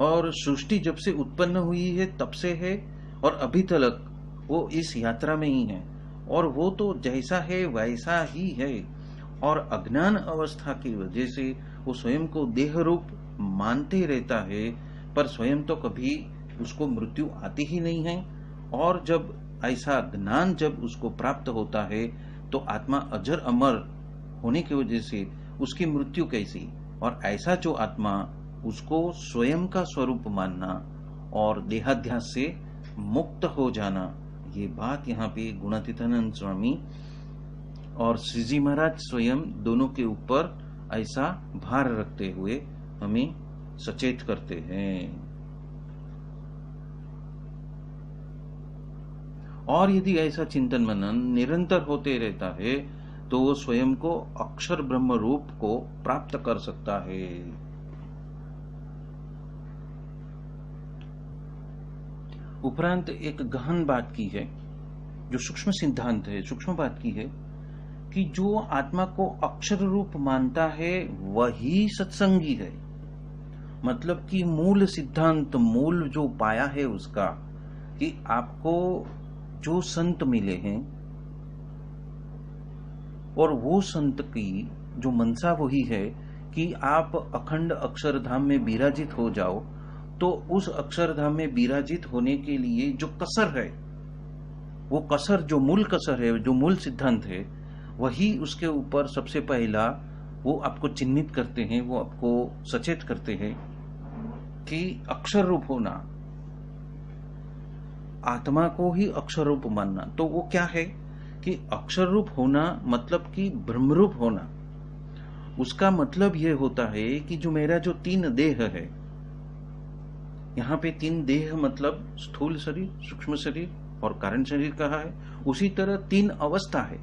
और सृष्टि जब से उत्पन्न हुई है तब से है और अभी तक वो इस यात्रा में ही है। और वो तो जैसा है वैसा ही है। और अज्ञान अवस्था की वजह से वो स्वयं को देह रूप मानते रहता है, पर स्वयं तो कभी उसको मृत्यु आती ही नहीं है। और जब ऐसा ज्ञान जब उसको प्राप्त होता है तो आत्मा अजर अमर होने की वजह से उसकी मृत्यु कैसी। और ऐसा जो आत्मा, उसको स्वयं का स्वरूप मानना और देहाध्यास से मुक्त हो जाना, ये बात यहाँ पे गुणातीतानंद स्वामी और श्रीजी महाराज स्वयं दोनों के ऊपर ऐसा भार रखते हुए हमें सचेत करते हैं। और यदि ऐसा चिंतन मनन निरंतर होते रहता है तो वो स्वयं को अक्षर ब्रह्म रूप को प्राप्त कर सकता है। उपरांत एक गहन बात की है, जो सूक्ष्म सिद्धांत है, सूक्ष्म बात की है कि जो आत्मा को अक्षर रूप मानता है वही सत्संगी है। मतलब कि मूल सिद्धांत, मूल जो पाया है उसका, कि आपको जो संत मिले हैं और वो संत की जो मनसा वही है कि आप अखंड अक्षरधाम में विराजित हो जाओ, तो उस अक्षरधाम में विराजित होने के लिए जो कसर है, वो कसर जो मूल कसर है, जो मूल सिद्धांत है, वही उसके ऊपर सबसे पहला वो आपको चिन्हित करते हैं, वो आपको सचेत करते हैं कि अक्षर रूप होना, आत्मा को ही अक्षर रूप मानना। तो वो क्या है कि अक्षर रूप होना मतलब कि ब्रह्मरूप होना। उसका मतलब यह होता है कि जो मेरा जो तीन देह है, यहाँ पे तीन देह मतलब स्थूल शरीर, सूक्ष्म शरीर और कारण शरीर कहा है। उसी तरह तीन अवस्था है,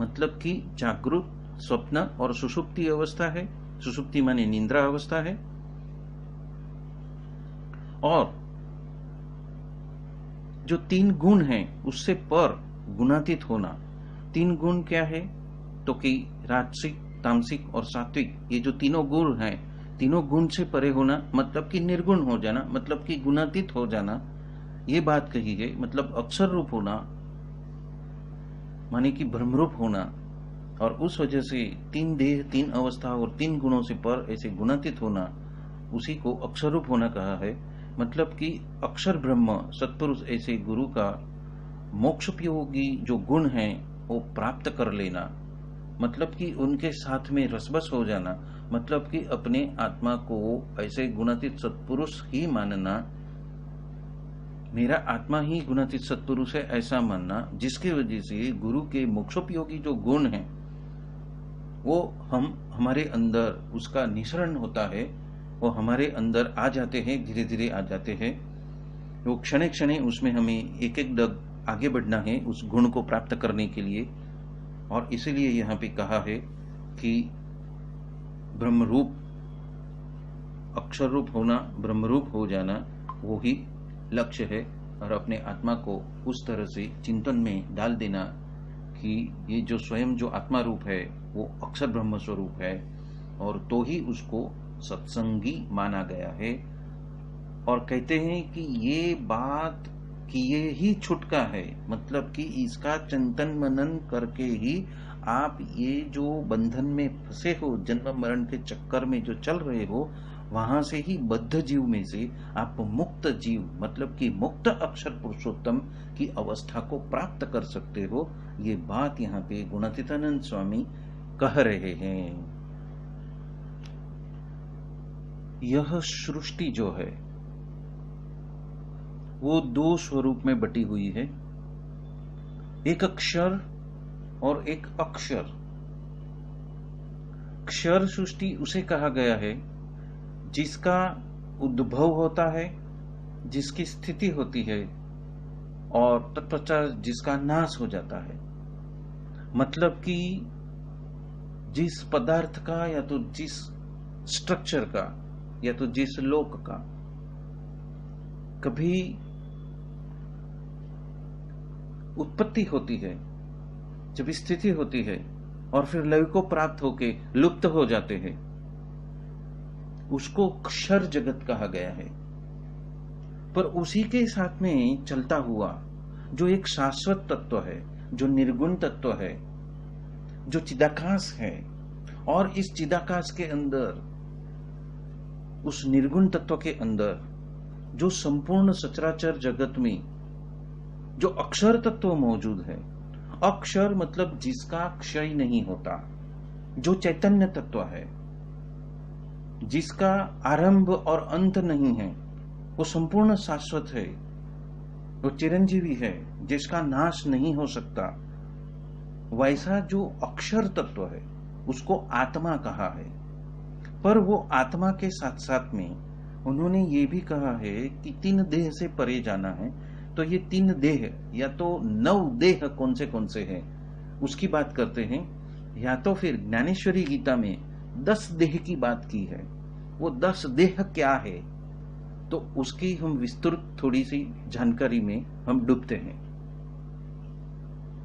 मतलब कि जागृत, स्वप्न और सुषुप्ति अवस्था है। सुषुप्ति माने निद्रा अवस्था है। और जो तीन गुण हैं उससे पर गुणातीत होना। तीन गुण क्या है तो कि राजसिक, तामसिक और सात्विक, ये जो तीनों गुण हैं, तीनों गुण से परे होना, मतलब कि निर्गुण हो जाना, मतलब कि गुणातीत हो जाना, ये बात कही है। मतलब अक्षर रूप होना माने कि ब्रह्मरूप होना। और उस वजह से तीन देह, तीन अवस्था और तीन गुणों से पर ऐसे गुणातीत होना, उसी को अक्षर रूप होना कहा है। मतलब कि अक्षर ब्रह्म सत्पुरुष ऐसे गुरु का मोक्षोपयोगी जो गुण है वो प्राप्त कर लेना, मतलब कि उनके साथ में रसबस हो जाना, मतलब कि अपने आत्मा को ऐसे गुणातीत सत्पुरुष ही मानना, मेरा आत्मा ही गुणातीत सत्पुरुष है ऐसा मानना, जिसकी वजह से गुरु के मोक्षोपयोगी जो गुण हैं वो हमारे अंदर उसका निसरण होता है, वो हमारे अंदर आ जाते हैं, धीरे धीरे आ जाते हैं। वो क्षणे क्षणे उसमें हमें एक एक डग आगे बढ़ना है उस गुण को प्राप्त करने के लिए। और इसीलिए यहाँ पे कहा है कि ब्रह्मरूप, अक्षर रूप होना, ब्रह्मरूप हो जाना, वो ही लक्ष्य है। और अपने आत्मा को उस तरह से चिंतन में डाल देना कि ये जो स्वयं जो आत्मा रूप है वो अक्षर ब्रह्म स्वरूप है, और तो ही उसको सत्संगी माना गया है। और कहते हैं कि ये बात किए ही छुटका है, मतलब कि इसका चिंतन मनन करके ही आप ये जो बंधन में फंसे हो, जन्म मरण के चक्कर में जो चल रहे हो, वहां से ही बद्ध जीव में से आप मुक्त जीव, मतलब कि मुक्त अक्षर पुरुषोत्तम की अवस्था को प्राप्त कर सकते हो। ये बात यहाँ पे गुणातीतानंद स्वामी कह रहे हैं। यह सृष्टि जो है वो दो स्वरूप में बटी हुई है, एक अक्षर और एक अक्षर। क्षर सृष्टि उसे कहा गया है जिसका उद्भव होता है, जिसकी स्थिति होती है और तत्पश्चात जिसका नाश हो जाता है। मतलब कि जिस पदार्थ का या तो जिस स्ट्रक्चर का या तो जिस लोक का कभी उत्पत्ति होती है, जब स्थिति होती है और फिर लय को प्राप्त होके लुप्त हो जाते हैं, उसको क्षर जगत कहा गया है। पर उसी के साथ में चलता हुआ जो एक शाश्वत तत्व है, जो निर्गुण तत्व है, जो चिदाकाश है, और इस चिदाकाश के अंदर, उस निर्गुण तत्व के अंदर जो संपूर्ण सचराचर जगत में जो अक्षर तत्व मौजूद है, अक्षर मतलब जिसका क्षय नहीं होता, जो चैतन्य तत्व है, जिसका आरंभ और अंत नहीं है, वो संपूर्ण शाश्वत है, वो चिरंजीवी है, जिसका नाश नहीं हो सकता, वैसा जो अक्षर तत्व है उसको आत्मा कहा है। पर वो आत्मा के साथ साथ में उन्होंने ये भी कहा है कि 3 देह से परे जाना है। तो ये 3 देह या तो 9 देह कौन से हैं उसकी बात करते हैं, या तो फिर ज्ञानेश्वरी गीता में 10 देह की बात की है। वो 10 देह क्या है तो उसकी हम विस्तृत थोड़ी सी जानकारी में हम डूबते हैं।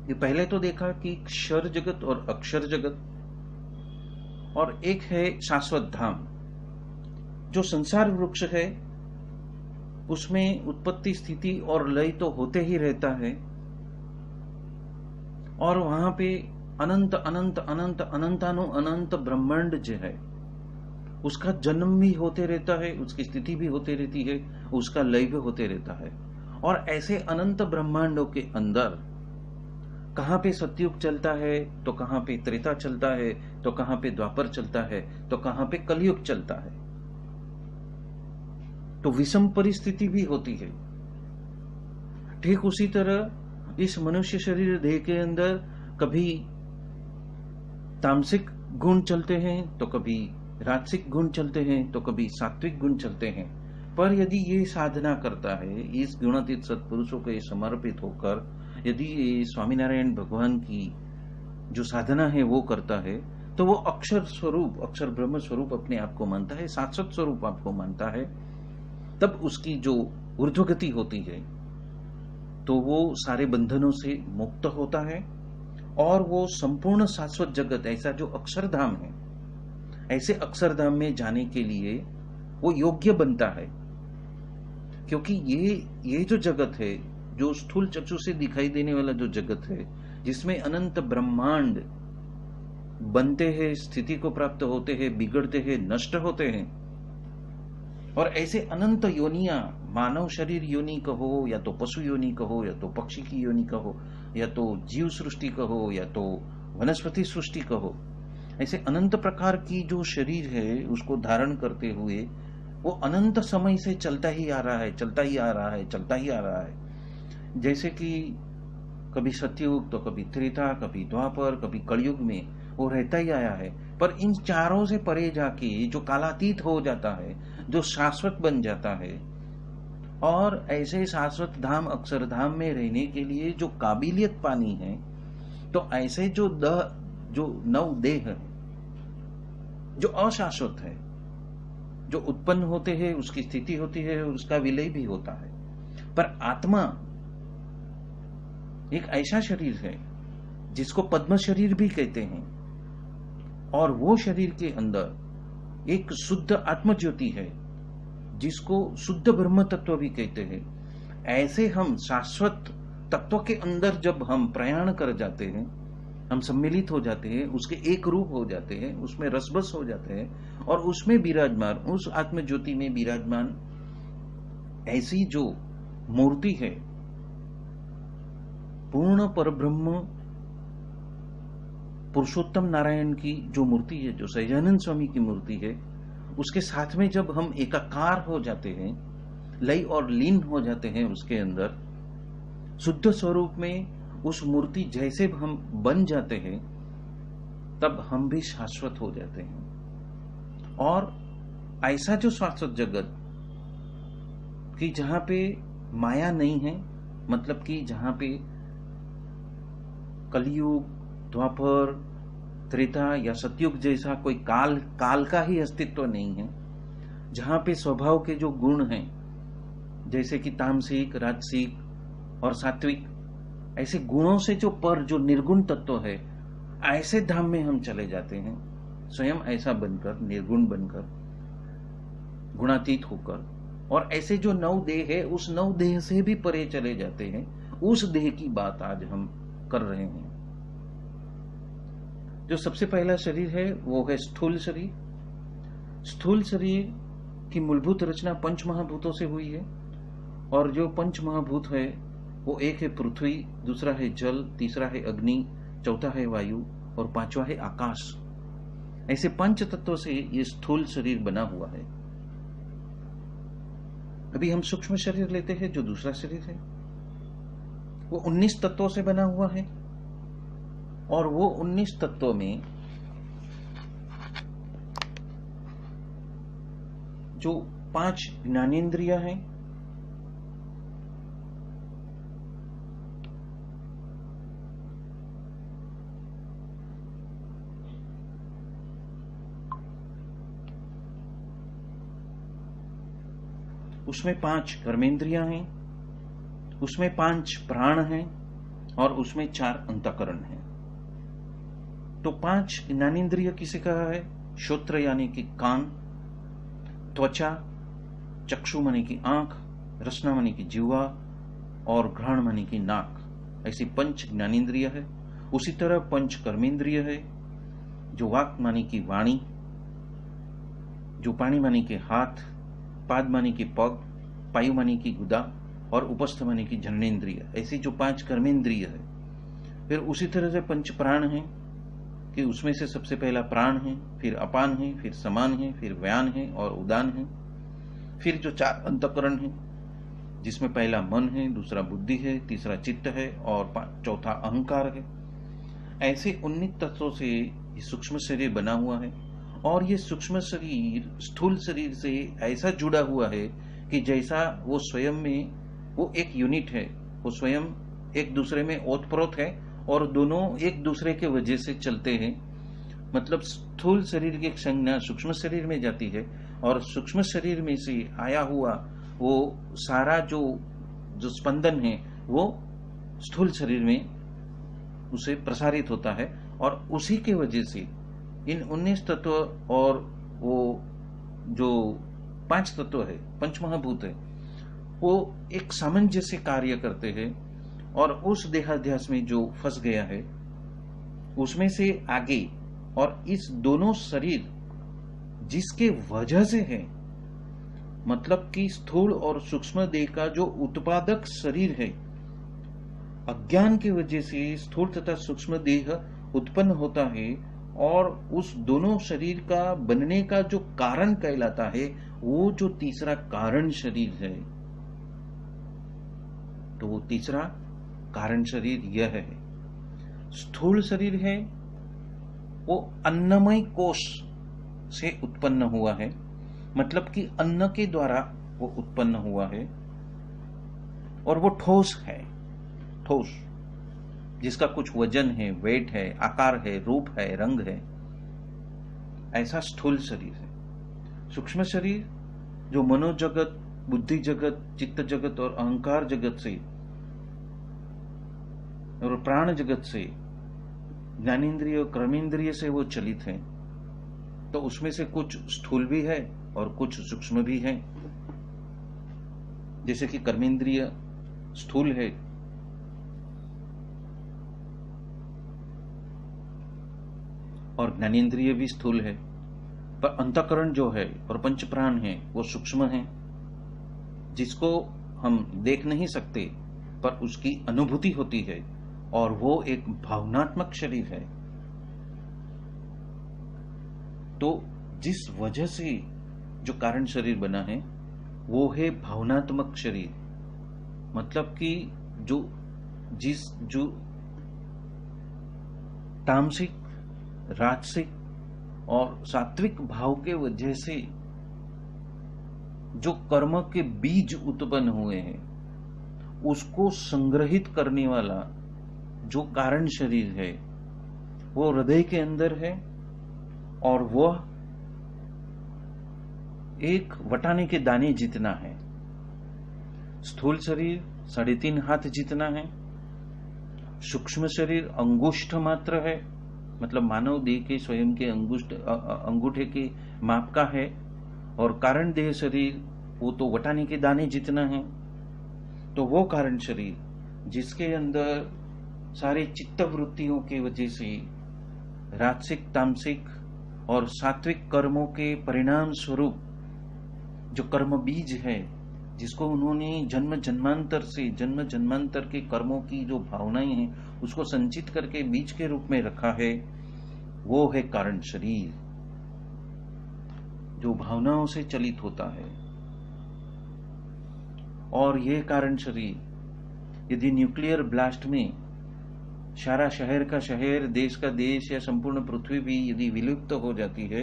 ये पहले तो देखा कि क्षर जगत और अक्षर जगत, और एक है शाश्वत धाम। जो संसार वृक्ष है उसमें उत्पत्ति स्थिति और लय तो होते ही रहता है, और वहां पे अनंत अनंत अनंत अनंतानु अनंत ब्रह्मांड जो है उसका जन्म भी होते रहता है, उसकी स्थिति भी होती रहती है, उसका लय भी होते रहता है। और ऐसे अनंत ब्रह्मांडों के अंदर कहां पे सतयुग चलता है तो कहां पे त्रेता चलता है, तो कहां पे द्वापर चलता है, तो कहां पे कलयुग चलता है। तो विषम परिस्थिति भी होती है। ठीक उसी तरह इस मनुष्य शरीर देह के अंदर कभी तामसिक गुण चलते हैं, तो कभी राजसिक गुण चलते हैं, तो कभी सात्विक गुण चलते हैं। पर यदि ये साधना करता है, इस गुणातीत सत्पुरुषों के समर्पित होकर यदि ये स्वामीनारायण भगवान की जो साधना है वो करता है, तो वो अक्षर स्वरूप, अक्षर ब्रह्म स्वरूप अपने आप को मानता है, शाश्वत स्वरूप आपको मानता है। तब उसकी जो ऊर्ध्वगति होती है तो वो सारे बंधनों से मुक्त होता है, और वो संपूर्ण शाश्वत जगत, ऐसा जो अक्षरधाम है, ऐसे अक्षरधाम में जाने के लिए वो योग्य बनता है। क्योंकि ये जो जगत है, जो स्थूल चक्षु से दिखाई देने वाला जो जगत है, जिसमें अनंत ब्रह्मांड बनते हैं, स्थिति को प्राप्त होते हैं, बिगड़ते हैं, नष्ट होते हैं, और ऐसे अनंत योनियां, मानव शरीर योनि कहो या तो पशु योनि कहो या तो पक्षी की योनि कहो या तो जीव सृष्टि कहो या तो वनस्पति सृष्टि कहो, ऐसे अनंत प्रकार की जो शरीर है उसको धारण करते हुए वो अनंत समय से चलता ही आ रहा है, चलता ही आ रहा है, चलता ही आ रहा है। जैसे कि कभी सतयुग तो कभी त्रेता, कभी द्वापर, कभी कलयुग में वो रहता ही आया है। पर इन चारों से परे जाके जो कालातीत हो जाता है, जो शाश्वत बन जाता है, और ऐसे शाश्वत धाम अक्षरधाम में रहने के लिए जो काबिलियत पानी है, तो ऐसे जो 9 देह जो अशाश्वत है, जो उत्पन्न होते हैं, उसकी स्थिति होती है और उसका विलय भी होता है। पर आत्मा एक ऐसा शरीर है जिसको पद्म शरीर भी कहते हैं, और वो शरीर के अंदर एक शुद्ध आत्म ज्योति है जिसको शुद्ध ब्रह्म तत्व भी कहते हैं। ऐसे हम शाश्वत तत्व के अंदर जब हम प्रयाण कर जाते हैं, हम सम्मिलित हो जाते हैं, उसके एक रूप हो जाते हैं, उसमें रसबस हो जाते हैं, और उसमें विराजमान, उस आत्म ज्योति में विराजमान ऐसी जो मूर्ति है, पूर्ण परब्रह्म पुरुषोत्तम नारायण की जो मूर्ति है, जो सहजानंद स्वामी की मूर्ति है, उसके साथ में जब हम एकाकार हो जाते हैं, लय और लीन हो जाते हैं उसके अंदर, शुद्ध स्वरूप में उस मूर्ति जैसे हम बन जाते हैं, तब हम भी शाश्वत हो जाते हैं। और ऐसा जो शाश्वत जगत कि जहां पे माया नहीं है, मतलब कि जहां पे कलयुग, द्वापर, त्रेता या सतयुग जैसा कोई काल का ही अस्तित्व नहीं है, जहां पे स्वभाव के जो गुण हैं, जैसे कि तामसिक, राजसिक और सात्विक, ऐसे गुणों से जो पर जो निर्गुण तत्व है, ऐसे धाम में हम चले जाते हैं, स्वयं ऐसा बनकर, निर्गुण बनकर, गुणातीत होकर। और ऐसे जो नौ देह है, उस नौ देह से भी परे चले जाते हैं। उस देह की बात आज हम कर रहे हैं। जो सबसे पहला शरीर है वो है स्थूल शरीर। स्थूल शरीर की मूलभूत रचना पंच महाभूतों से हुई है। और जो पंच महाभूत है वो एक है पृथ्वी, दूसरा है जल, तीसरा है अग्नि, चौथा है वायु और पांचवा है आकाश। ऐसे पंच तत्वों से ये स्थूल शरीर बना हुआ है। अभी हम सूक्ष्म शरीर लेते हैं, जो दूसरा शरीर है, वो 19 तत्वों से बना हुआ है। और वो 19 तत्वों में जो 5 ज्ञानेंद्रियां हैं, उसमें 5 कर्मेंद्रियां हैं, उसमें 5 प्राण हैं और उसमें 4 अंतःकरण हैं। तो 5 ज्ञानेंद्रिय किसे कहा है? श्रोत्र यानी कि कान, त्वचा, चक्षु माने की आंख, रसना माने की जिह्वा और घ्राण माने की नाक। ऐसी 5 ज्ञानेंद्रिय है। उसी तरह 5 कर्मेंद्रिय है, जो वाक माने की वाणी, जो पानी माने के हाथ, पाद माने की पग, पायु माने की गुदा और उपस्थ माने की जननेन्द्रिय। ऐसी जो 5 कर्मेंद्रिय है। फिर उसी तरह से 5 प्राण हैं कि उसमें से सबसे पहला प्राण है, फिर अपान है, फिर समान है, फिर व्यान है और उदान है। फिर जो 4 अंतःकरण है, जिसमें पहला मन है, दूसरा बुद्धि है, तीसरा चित्त है और चौथा अहंकार है। ऐसे 19 तत्वों से ये सूक्ष्म शरीर बना हुआ है। और ये सूक्ष्म शरीर स्थूल शरीर से ऐसा जुड़ा हुआ है कि जैसा वो स्वयं में वो एक यूनिट है, वो स्वयं एक दूसरे में ओतप्रोत है और दोनों एक दूसरे के वजह से चलते हैं। मतलब स्थूल शरीर की संज्ञा सूक्ष्म शरीर में जाती है और सूक्ष्म शरीर में से आया हुआ वो सारा जो स्पंदन है वो स्थूल शरीर में उसे प्रसारित होता है। और उसी के वजह से इन 19 तत्व और वो जो 5 तत्व है, पंच महाभूत है, वो एक सामंजस्य कार्य करते हैं। और उस देहाध्यास में जो फंस गया है उसमें से आगे, और इस दोनों शरीर जिसके वजह से है, मतलब कि स्थूल और सूक्ष्म देह का जो उत्पादक शरीर है, अज्ञान की वजह से स्थूल तथा सूक्ष्म देह उत्पन्न होता है। और उस दोनों शरीर का बनने का जो कारण कहलाता है, वो जो तीसरा कारण शरीर है, तो वो तीसरा कारण शरीर यह है। स्थूल शरीर है वो अन्नमय कोश से उत्पन्न हुआ है, मतलब कि अन्न के द्वारा वो उत्पन्न हुआ है। और वो ठोस है, ठोस जिसका कुछ वजन है, वेट है, आकार है, रूप है, रंग है। ऐसा स्थूल शरीर है। सूक्ष्म शरीर जो मनोजगत, बुद्धि जगत, चित्त जगत और अहंकार जगत से और प्राण जगत से, ज्ञानेन्द्रिय और कर्मेंद्रिय से वो चलित है। तो उसमें से कुछ स्थूल भी है और कुछ सूक्ष्म भी है। जैसे कि कर्मेंद्रिय स्थूल है और ज्ञानेन्द्रिय भी स्थूल है, पर अंतःकरण जो है और पंच प्राण है वो सूक्ष्म है, जिसको हम देख नहीं सकते पर उसकी अनुभूति होती है। और वो एक भावनात्मक शरीर है। तो जिस वजह से जो कारण शरीर बना है वो है भावनात्मक शरीर। मतलब कि जो तामसिक, राजसिक और सात्विक भाव के वजह से जो कर्म के बीज उत्पन्न हुए हैं उसको संग्रहित करने वाला जो कारण शरीर है वो हृदय के अंदर है, और वह एक वटाने के दाने जितना है। स्थूल शरीर 3.5 हाथ जितना है, सूक्ष्म शरीर अंगुष्ठ मात्र है, मतलब मानव देह के स्वयं के अंगूठे के माप का है, और कारण देह शरीर वो तो वटाने के दाने जितना है। तो वो कारण शरीर जिसके अंदर सारे चित्त वृत्तियों के वजह से राजसिक, तामसिक और सात्विक कर्मों के परिणाम स्वरूप जो कर्म बीज है, जिसको उन्होंने जन्म जन्मांतर के कर्मों की जो भावनाएं हैं उसको संचित करके बीज के रूप में रखा है, वो है कारण शरीर जो भावनाओं से चलित होता है। और यह कारण शरीर यदि न्यूक्लियर ब्लास्ट में सारा शहर का शहर, देश का देश या संपूर्ण पृथ्वी भी यदि विलुप्त हो जाती है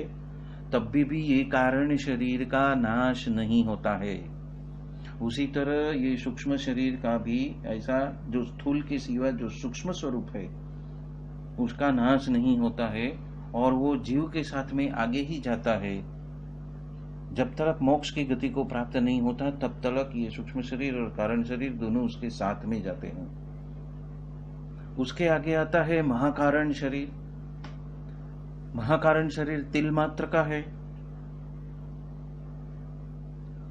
तब भी ये कारण शरीर का नाश नहीं होता है। उसी तरह ये सूक्ष्म शरीर का भी ऐसा जो स्थूल के सिवा जो सूक्ष्म स्वरूप है उसका नाश नहीं होता है, और वो जीव के साथ में आगे ही जाता है। जब तक मोक्ष की गति को प्राप्त नहीं होता तब तक ये सूक्ष्म शरीर और कारण शरीर दोनों उसके साथ में जाते हैं। उसके आगे आता है महाकारण शरीर। महाकारण शरीर तिल मात्र का है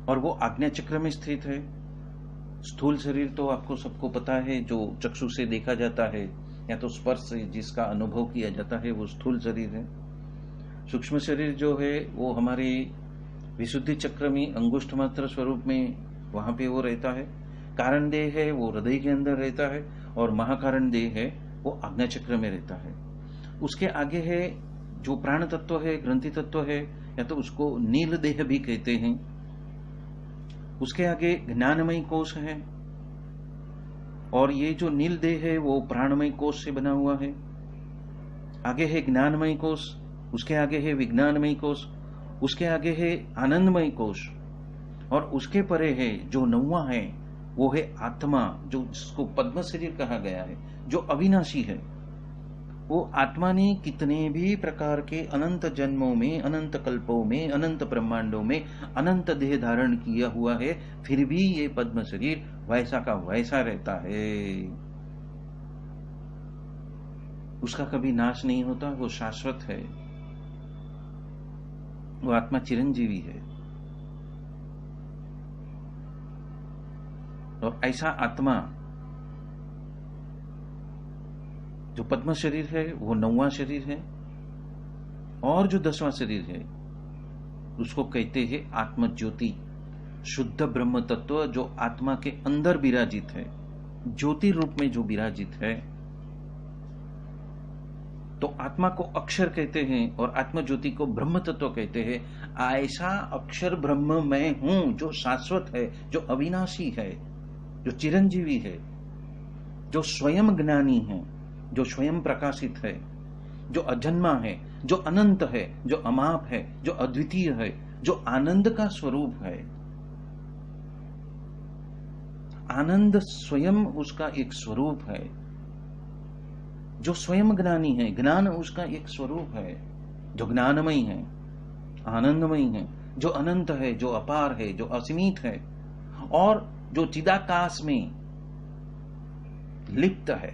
और वो आज्ञा चक्र में स्थित है। स्थूल शरीर तो आपको सबको पता है, जो चक्षु से देखा जाता है या तो स्पर्श से जिसका अनुभव किया जाता है, वो स्थूल शरीर है। सूक्ष्म शरीर जो है वो हमारे विशुद्धि चक्र में अंगुष्ठ मात्र स्वरूप में वहां पे वो रहता है। कारण देह है वो हृदय के अंदर रहता है, और महाकारण देह है वो आज्ञा चक्र में रहता है। उसके आगे है जो प्राण तत्व है, ग्रंथि तत्व है, या तो उसको नील देह भी कहते हैं। उसके आगे ज्ञानमय कोश है, और ये जो नील देह है वो प्राणमय कोश से बना हुआ है। आगे है ज्ञानमय कोश, उसके आगे है विज्ञानमय कोश, उसके आगे है आनंदमय कोश, और उसके परे है जो 9वां है वो है आत्मा, जो जिसको पद्म शरीर कहा गया है, जो अविनाशी है। वो आत्मा ने कितने भी प्रकार के अनंत जन्मों में, अनंत कल्पों में, अनंत ब्रह्मांडों में अनंत देह धारण किया हुआ है, फिर भी ये पद्म शरीर वैसा का वैसा रहता है। उसका कभी नाश नहीं होता, वो शाश्वत है, वो आत्मा चिरंजीवी है। और ऐसा आत्मा जो पद्म शरीर है वो 9वां शरीर है, और जो 10वां शरीर है उसको कहते हैं आत्म ज्योति, शुद्ध ब्रह्म तत्व जो आत्मा के अंदर विराजित है, ज्योति रूप में जो विराजित है। तो आत्मा को अक्षर कहते हैं और आत्म ज्योति को ब्रह्म तत्व कहते हैं। ऐसा अक्षर ब्रह्म मैं हूं जो शाश्वत है, जो अविनाशी है, जो चिरंजीवी है, जो स्वयं ज्ञानी है, जो स्वयं प्रकाशित है, जो अजन्मा है, जो अनंत है, जो अमाप है, जो अद्वितीय है, जो आनंद का स्वरूप है। आनंद स्वयं उसका एक स्वरूप है, जो स्वयं ज्ञानी है, ज्ञान उसका एक स्वरूप है, जो ज्ञानमय है, आनंदमय है, जो अनंत है, जो अपार है, जो असीमित है, और जो चिदाकाश में लिप्त है।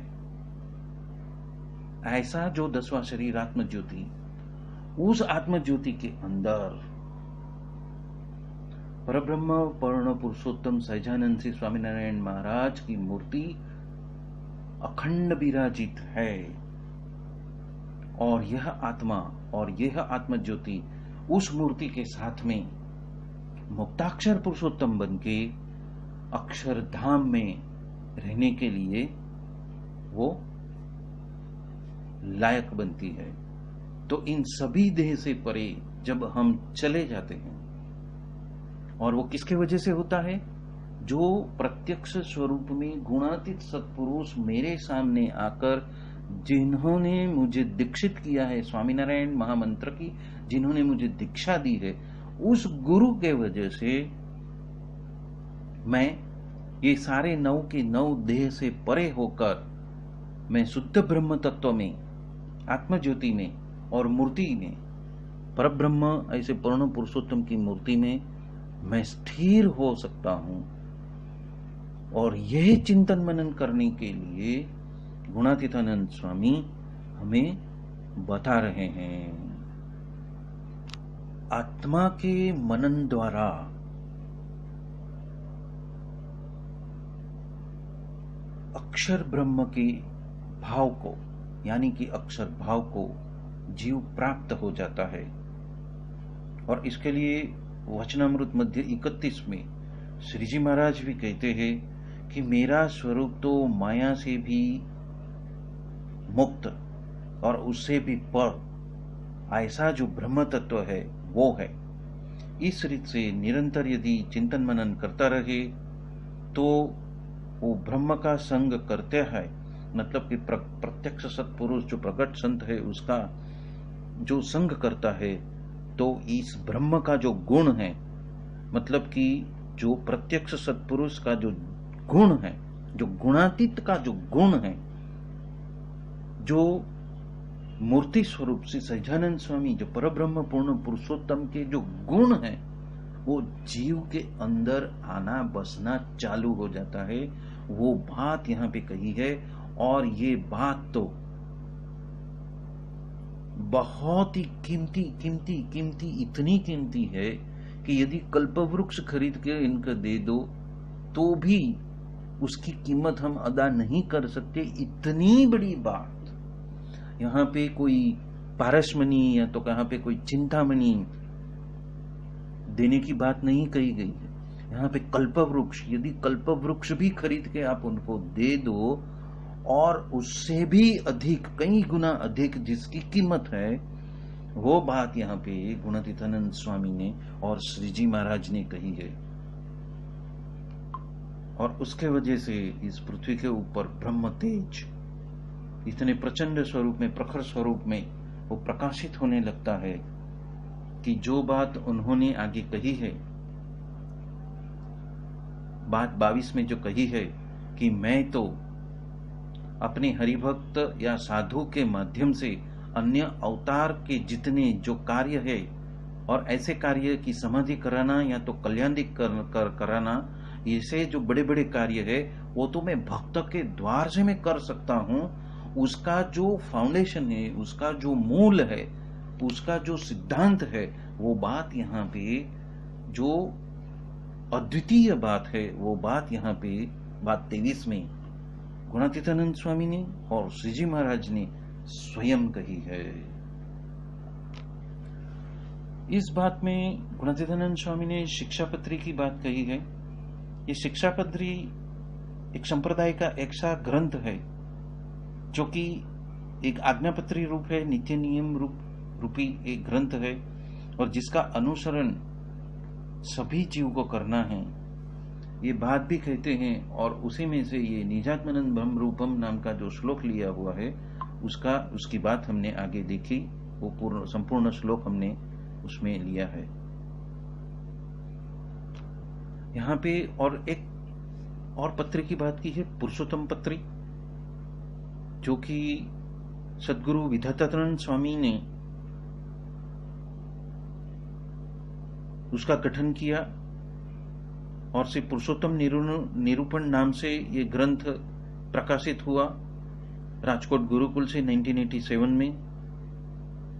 ऐसा जो 10वां शरीर आत्म ज्योति, उस आत्म ज्योति के अंदर परब्रह्म पूर्ण पुरुषोत्तम सहजानंद श्री स्वामीनारायण महाराज की मूर्ति अखंड विराजित है। और यह आत्मा और यह आत्म ज्योति उस मूर्ति के साथ में मुक्ताक्षर पुरुषोत्तम बन के अक्षरधाम में रहने के लिए वो लायक बनती है। तो इन सभी देह से परे जब हम चले जाते हैं और वो किसके वजह से होता है? जो प्रत्यक्ष स्वरूप में गुणातीत सत्पुरुष मेरे सामने आकर जिन्होंने मुझे दीक्षित किया है स्वामीनारायण महामंत्र की, जिन्होंने मुझे दीक्षा दी है, उस गुरु के वजह से मैं ये सारे 9 के 9 देह से परे होकर मैं शुद्ध ब्रह्म तत्व में, आत्मज्योति में और मूर्ति में, परब्रह्म ऐसे पूर्ण पुरुषोत्तम की मूर्ति में मैं स्थिर हो सकता हूं। और यह चिंतन मनन करने के लिए गुणातीतानंद स्वामी हमें बता रहे हैं। आत्मा के मनन द्वारा अक्षर ब्रह्म के भाव को, यानी कि अक्षर भाव को जीव प्राप्त हो जाता है। और इसके लिए वचनामृत मध्य 31 में श्री जी महाराज भी कहते हैं कि मेरा स्वरूप तो माया से भी मुक्त और उससे भी पर ऐसा जो ब्रह्म तत्व है वो है। इस रीत से निरंतर यदि चिंतन मनन करता रहे तो वो ब्रह्म का संग करते हैं, मतलब कि प्रत्यक्ष सत्पुरुष जो प्रकट संत है उसका जो संग करता है, तो इस ब्रह्म का जो गुण है, मतलब कि जो प्रत्यक्ष सत्पुरुष का जो गुण है, जो गुणातीत का जो गुण है, जो मूर्ति स्वरूप से सच्चिदानंद स्वामी जो परब्रह्म पूर्ण पुरुषोत्तम के जो गुण है, वो जीव के अंदर आना बसना चालू हो जाता है। वो बात यहां पे कही है। और ये बात तो बहुत ही कीमती इतनी कीमती है कि यदि कल्पवृक्ष खरीद के इनका दे दो तो भी उसकी कीमत हम अदा नहीं कर सकते। इतनी बड़ी बात यहाँ पे कोई पारसमणि या तो कहाँ पे कोई चिंतामणि देने की बात नहीं कही गई है। यहाँ पे कल्पवृक्ष, यदि कल्पवृक्ष भी खरीद के आप उनको दे दो और उससे भी अधिक, कई गुना अधिक जिसकी कीमत है, वो बात यहाँ पे गुणातीतानंद स्वामी ने और श्री जी महाराज ने कही है। और उसके वजह से इस पृथ्वी के ऊपर ब्रह्म तेज इतने प्रचंड स्वरूप में, प्रखर स्वरूप में वो प्रकाशित होने लगता है कि जो बात उन्होंने आगे कही है, बात 22 में जो कही है कि मैं तो अपने हरिभक्त या साधु के माध्यम से अन्य अवतार के जितने जो कार्य है और ऐसे कार्य की समाधि कराना या तो कल्याण कराना, ऐसे जो बड़े बड़े कार्य है वो तो मैं भक्त के द्वार से मैं कर सकता हूं। उसका जो फाउंडेशन है, उसका जो मूल है, उसका जो सिद्धांत है, वो बात यहाँ पे जो अद्वितीय बात है, वो बात यहाँ पे बात 23 में गुणातीतानंद स्वामी ने और श्री जी महाराज ने स्वयं कही है। इस बात में गुणातीतानंद स्वामी ने शिक्षापत्री की बात कही है। ये शिक्षापत्री एक संप्रदाय का ऐसा ग्रंथ है जो कि एक आज्ञापत्री रूप है, नित्य नियम रूपी एक ग्रंथ है और जिसका अनुसरण सभी जीव को करना है, ये बात भी कहते हैं। और उसी में से ये निजात्मानंद ब्रह्म रूपम नाम का जो श्लोक लिया हुआ है उसकी बात हमने आगे देखी। वो संपूर्ण श्लोक हमने उसमें लिया है। यहाँ पे और एक और पत्री की बात की है, पुरुषोत्तम पत्री, जो कि सद्गुरु विधातानंद स्वामी ने उसका गठन किया और से पुरुषोत्तम निरूपण नाम से ये ग्रंथ प्रकाशित हुआ राजकोट गुरुकुल से 1987 में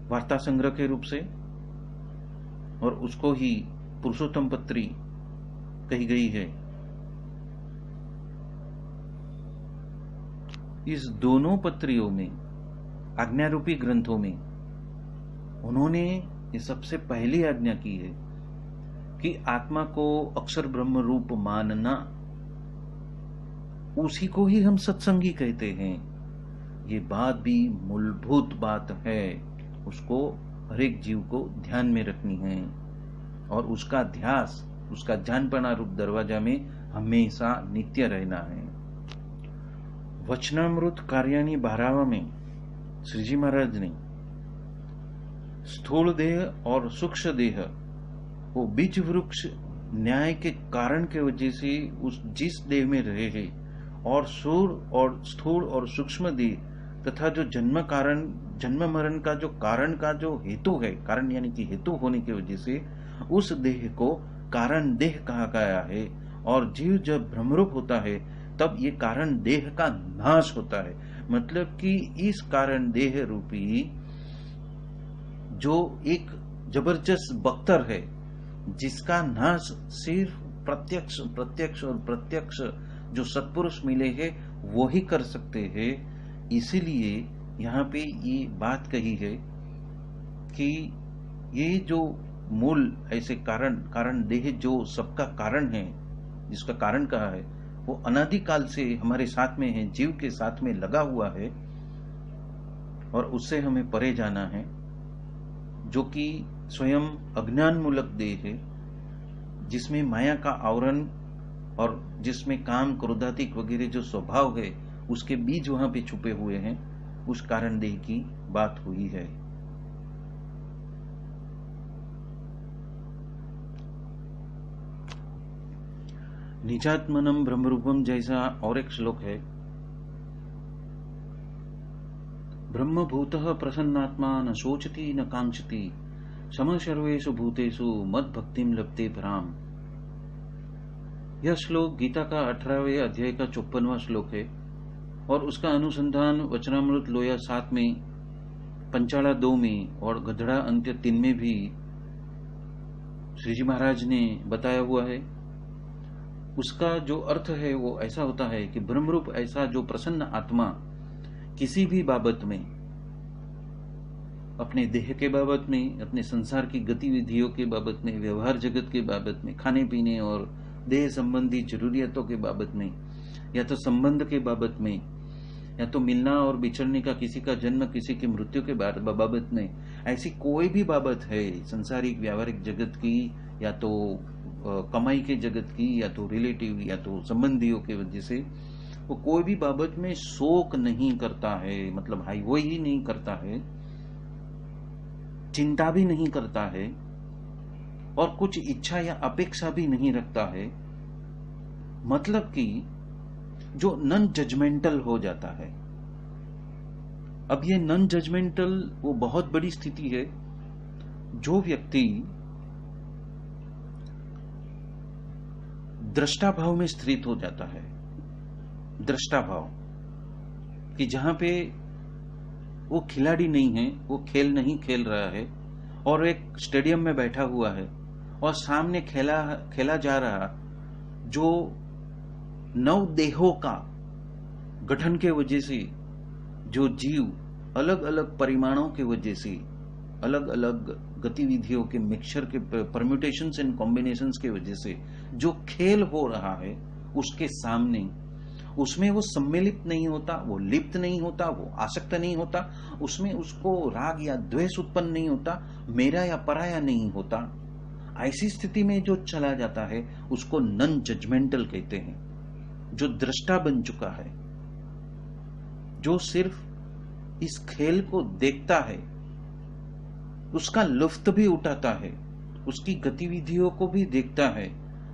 वार्ता संग्रह के रूप से, और उसको ही पुरुषोत्तम पत्री कही गई है। इस दोनों पत्रियों में, आज्ञारूपी ग्रंथों में, उन्होंने ये सबसे पहली आज्ञा की है कि आत्मा को अक्षर ब्रह्म रूप मानना, उसी को ही हम सत्संगी कहते हैं। ये बात भी मूलभूत बात है, उसको हर एक जीव को ध्यान में रखनी है और उसका ध्यास उसका जानपना रूप दरवाजा में हमेशा नित्य रहना है। वचनामृत कार्यानी 12वां में श्रीजी महाराज ने स्थूल देह और सूक्ष्म देह वो बीज वृक्ष न्याय के कारण के वजह से उस जिस देह में रहे हैं, और स्थूल और सूक्ष्म देह तथा जो जन्म मरण का जो कारण का जो हेतु है, कारण यानी कि हेतु होने की वजह से उस देह को कारण देह कहा गया है। और जीव जब ब्रह्मरूप होता है तब ये कारण देह का नाश होता है। मतलब कि इस कारण देह रूपी जो एक जबरदस्त बख्तर है, जिसका नाश सिर्फ प्रत्यक्ष जो सत्पुरुष मिले हैं वो ही कर सकते हैं। इसीलिए यहाँ पे ये बात कही है कि ये जो मूल ऐसे कारण देह जो सबका कारण है, जिसका कारण कहा है, वो अनादिकाल से हमारे साथ में है, जीव के साथ में लगा हुआ है और उससे हमें परे जाना है, जो कि स्वयं अज्ञान मूलक देह है, जिसमें माया का आवरण और जिसमें काम क्रोधातिक वगैरह जो स्वभाव है उसके बीज वहां पे छुपे हुए हैं। उस कारण देह की बात हुई है। निजात्मनम ब्रह्मरूपम जैसा और एक श्लोक है, ब्रह्मभूतः प्रसन्नात्मा न शोचति न कांक्षति सम सर्वेषु भूतेषु मद भक्तिम लभते पराम। यह श्लोक गीता का 18वें अध्याय का 54वां श्लोक है और उसका अनुसंधान वचनामृत लोया 7 में, पंचाला 2 में और गधड़ा अंत्य 3 में भी श्रीजी महाराज ने बताया हुआ है। उसका जो अर्थ है वो ऐसा होता है कि ब्रह्मरूप ऐसा जो प्रसन्न आत्मा किसी भी बाबत में, अपने देह के बाबत में, अपने संसार की गतिविधियों के बाबत में, व्यवहार जगत के बाबत में, खाने पीने और देह संबंधी जरूरियतों के बाबत में, या तो संबंध के बाबत में, या तो मिलना और बिछड़ने का, किसी का जन्म किसी की मृत्यु के बाबत में, ऐसी कोई भी बाबत है संसारिक व्यावहारिक जगत की, या तो कमाई के जगत की, या तो रिलेटिव, या तो संबंधियों के वजह से, वो कोई भी बाबत में शोक नहीं करता है, मतलब हाई वो ही नहीं करता है, चिंता भी नहीं करता है और कुछ इच्छा या अपेक्षा भी नहीं रखता है। मतलब कि जो नॉन जजमेंटल हो जाता है। अब ये नॉन जजमेंटल वो बहुत बड़ी स्थिति है। जो व्यक्ति दृष्टा भाव में स्थित हो जाता है, दृष्टा भाव कि जहां पे वो खिलाड़ी नहीं है, वो खेल नहीं खेल रहा है और एक स्टेडियम में बैठा हुआ है और सामने खेला जा रहा जो 9 देहों का गठन के वजह से जो जीव अलग अलग परिमाणों के वजह से, अलग अलग गतिविधियों के मिक्सचर के परम्यूटेशंस एंड कॉम्बिनेशंस के वजह से जो खेल हो रहा है, उसके सामने उसमें वो सम्मिलित नहीं होता, वो लिप्त नहीं होता, वो आसक्त नहीं होता, उसमें उसको राग या द्वेष उत्पन्न नहीं होता, मेरा या पराया नहीं होता। ऐसी स्थिति में जो चला जाता है उसको नॉन जजमेंटल कहते हैं। जो दृष्टा बन चुका है, जो सिर्फ इस खेल को देखता है, उसका लुत्फ भी उठाता है, उसकी गतिविधियों को भी देखता है,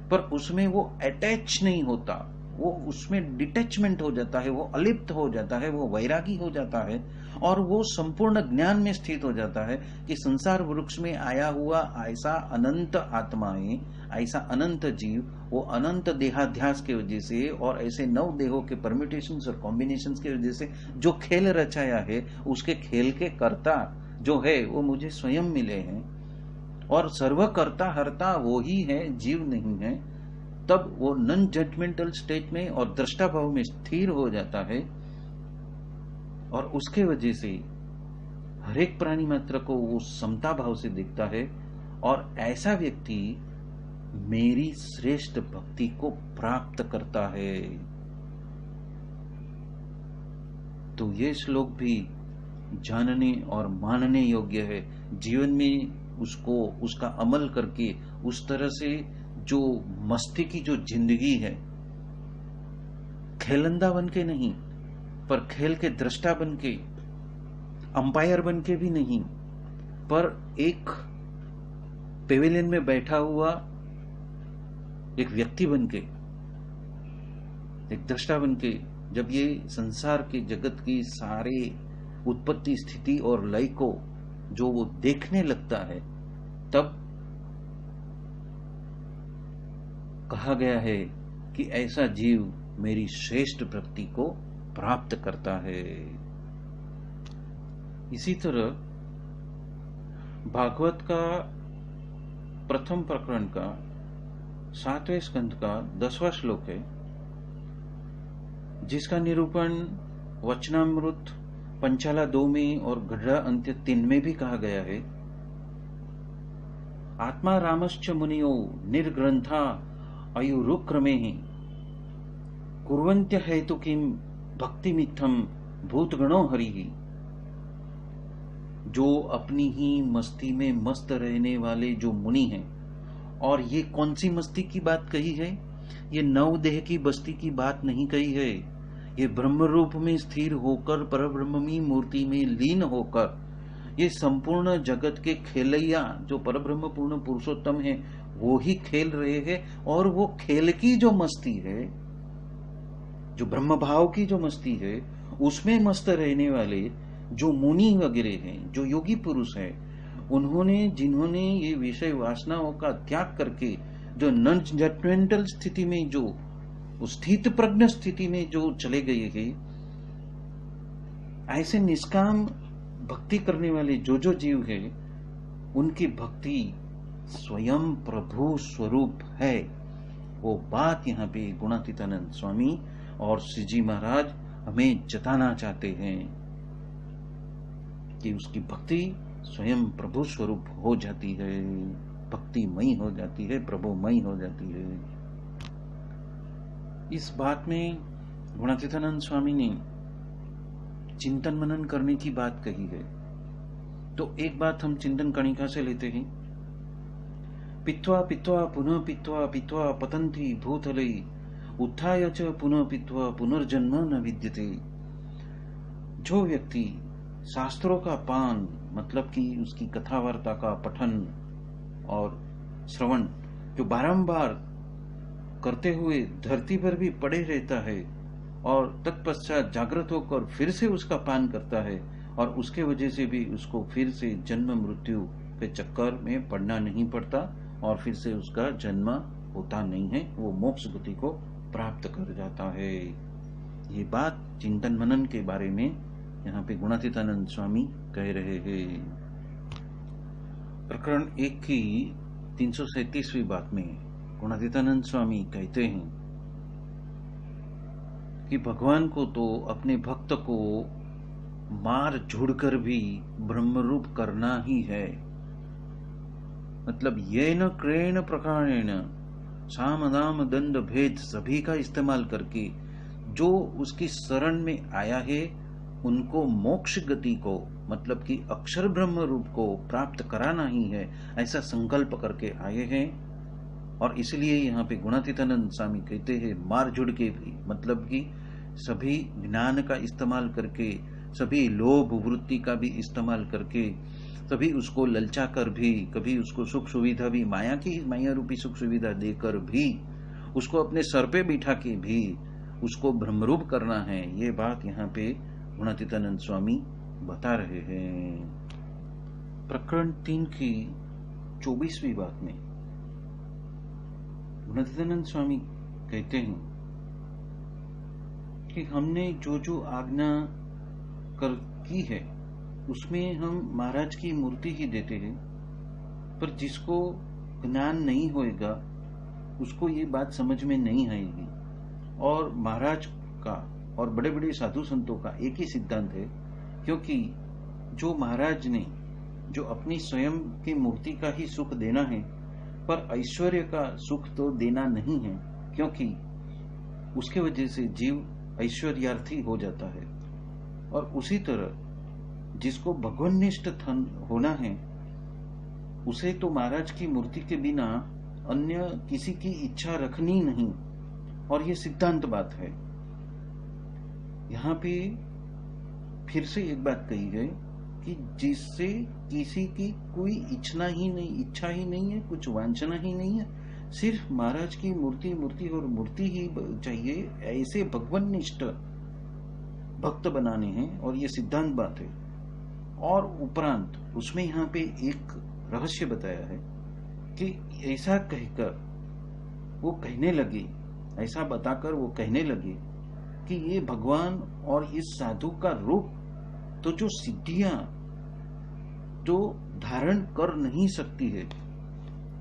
पर उसमें वो अटैच नहीं होता, वो उसमें डिटैचमेंट हो जाता है, वो अलिप्त हो जाता है, वो वैरागी हो जाता है और वो संपूर्ण ज्ञान में स्थित हो जाता है कि संसार वृक्ष में आया हुआ ऐसा अनंत आत्माएं, ऐसा अनंत जीव, वो अनंत देहाध्यास के वजह से और ऐसे 9 देहों के परम्यूटेशंस और कॉम्बिनेशंस की वजह से जो खेल रचाया है, उसके खेल के कर्ता जो है वो मुझे स्वयं मिले हैं और सर्वकर्ता हर्ता वो ही है, जीव नहीं है। तब वो नॉन जजमेंटल स्टेट में और दृष्टा भाव में स्थिर हो जाता है और उसके वजह से हर एक प्राणी मात्र को वो समता भाव से देखता है और ऐसा व्यक्ति मेरी श्रेष्ठ भक्ति को प्राप्त करता है। तो ये श्लोक भी जानने और मानने योग्य है। जीवन में उसको उसका अमल करके उस तरह से जो मस्ती की जो जिंदगी है, खेलंदा बन के नहीं, पर खेल के दृष्टा बन के, अंपायर बन के भी नहीं, पर एक पेविलियन में बैठा हुआ एक व्यक्ति बन के, एक दृष्टा बन के, जब ये संसार के जगत की सारे उत्पत्ति, स्थिति और लय को जो वो देखने लगता है, तब कहा गया है कि ऐसा जीव मेरी श्रेष्ठ भक्ति को प्राप्त करता है। इसी तरह भागवत का प्रथम प्रकरण का 7वें स्कंध का 10वां श्लोक है, जिसका निरूपण वचनामृत पंचाला 2 में और गढ़ा अंत्य 3 में भी कहा गया है। आत्मा रामश्च मुनियो निर्ग्रंथा अयुरुक्रमे कुर्वन्त्य हेतु किम भक्तिमित्थम भूतगणो हरिहि। जो अपनी ही मस्ती में मस्त रहने वाले जो मुनि हैं, और ये कौन सी मस्ती की बात कही है? ये नवदेह की बस्ती की बात नहीं कही है। ये ब्रह्म रूप में स्थिर होकर, परब्रह्मी मूर्ति में लीन होकर, ये संपूर्ण जगत के खेलैया जो परब्रह्म पूर्ण पुरुषोत्तम है, वो ही खेल रहे हैं। और वो खेल की जो मस्ती है, जो ब्रह्म भाव की जो मस्ती है, उसमें मस्त रहने वाले जो मुनि वगैरह हैं, जो योगी पुरुष हैं, जिन्होंने ये विषय वासनाओं का त्याग करके जो नॉन जजमेंटल स्थिति में, जो स्थित प्रज्ञ स्थिति में जो चले गए हैं, ऐसे निष्काम भक्ति करने वाले जो जीव है, उनकी भक्ति स्वयं प्रभु स्वरूप है। वो बात यहाँ पे गुणातीतानंद स्वामी और श्री जी महाराज हमें जताना चाहते हैं कि उसकी भक्ति स्वयं प्रभु स्वरूप हो जाती है, भक्तिमयी हो जाती है, प्रभुमयी हो जाती है। इस बात में गुणातीतानंद स्वामी ने चिंतन मनन करने की बात कही है। तो एक बात हम चिंतन कणिका से लेते हैं। पित्वा पित्वा पुनः पित्वा पित्वा पतन्ति भूतले उत्थाय च पुनः पित्वा पुनर्जन्म न विद्यते। जो व्यक्ति शास्त्रों का पान, मतलब कि उसकी कथा वार्ता का पठन और श्रवण जो बारंबार करते हुए धरती पर भी पड़े रहता है, और तत्पश्चात जागृत होकर फिर से उसका पान करता है, और उसके वजह से भी उसको फिर से जन्म मृत्यु के चक्कर में पड़ना नहीं पड़ता, और फिर से उसका जन्म होता नहीं है, वो मोक्ष गति को प्राप्त कर जाता है। ये बात चिंतन मनन के बारे में यहाँ पे गुणातीतानंद स्वामी कह रहे हैं। प्रकरण 1 की 337वीं बात में गुणातीतानंद स्वामी कहते हैं कि भगवान को तो अपने भक्त को मार झुड़कर भी ब्रह्मरूप करना ही है। मतलब येन क्रेण प्रकारेण साम दाम दंड भेद सभी का इस्तेमाल करके जो उसकी शरण में आया है, उनको मोक्ष गति को, मतलब कि अक्षर ब्रह्म रूप को प्राप्त कराना ही है, ऐसा संकल्प करके आए हैं। और इसलिए यहाँ पे गुणातीतानंद स्वामी कहते हैं मार जुड़ के भी, मतलब कि सभी ज्ञान का इस्तेमाल करके, सभी लोभ वृत्ति का भी इस्तेमाल करके, सभी उसको ललचा कर भी, कभी उसको सुख सुविधा भी, माया रूपी सुख सुविधा देकर भी, उसको अपने सर पे बिठा के भी उसको ब्रह्मरूप करना है। ये बात यहाँ पे गुणातीतानंद स्वामी बता रहे हैं। प्रकरण 3 की 24वीं बात में गुणातीतानंद स्वामी कहते हैं कि हमने जो जो आज्ञा कर की है, उसमें हम महाराज की मूर्ति ही देते हैं, पर जिसको ज्ञान नहीं होएगा उसको ये बात समझ में नहीं आएगी। और महाराज का और बड़े बड़े साधु संतों का एक ही सिद्धांत है, क्योंकि जो महाराज ने जो अपनी स्वयं की मूर्ति का ही सुख देना है, पर ऐश्वर्य का सुख तो देना नहीं है, क्योंकि उसके वजह से जीव ऐश्वर्यार्थी हो जाता है। और उसी तरह जिसको भगवाननिष्ठ होना है, उसे तो महाराज की मूर्ति के बिना अन्य किसी की इच्छा रखनी नहीं, और ये सिद्धांत बात है। यहाँ पे फिर से एक बात कही गई कि जिससे किसी की कोई इच्छा ही नहीं है, कुछ वांछना ही नहीं है, सिर्फ महाराज की मूर्ति और मूर्ति ही चाहिए, ऐसे भगवाननिष्ठ भक्त बनाने हैं, और ये सिद्धांत बात है। और उपरांत उसमें यहाँ पे एक रहस्य बताया है कि ऐसा कहकर वो कहने लगे, ऐसा बताकर वो कहने लगे कि ये भगवान और इस साधु का रूप तो जो सिद्धियां जो धारण कर नहीं सकती है,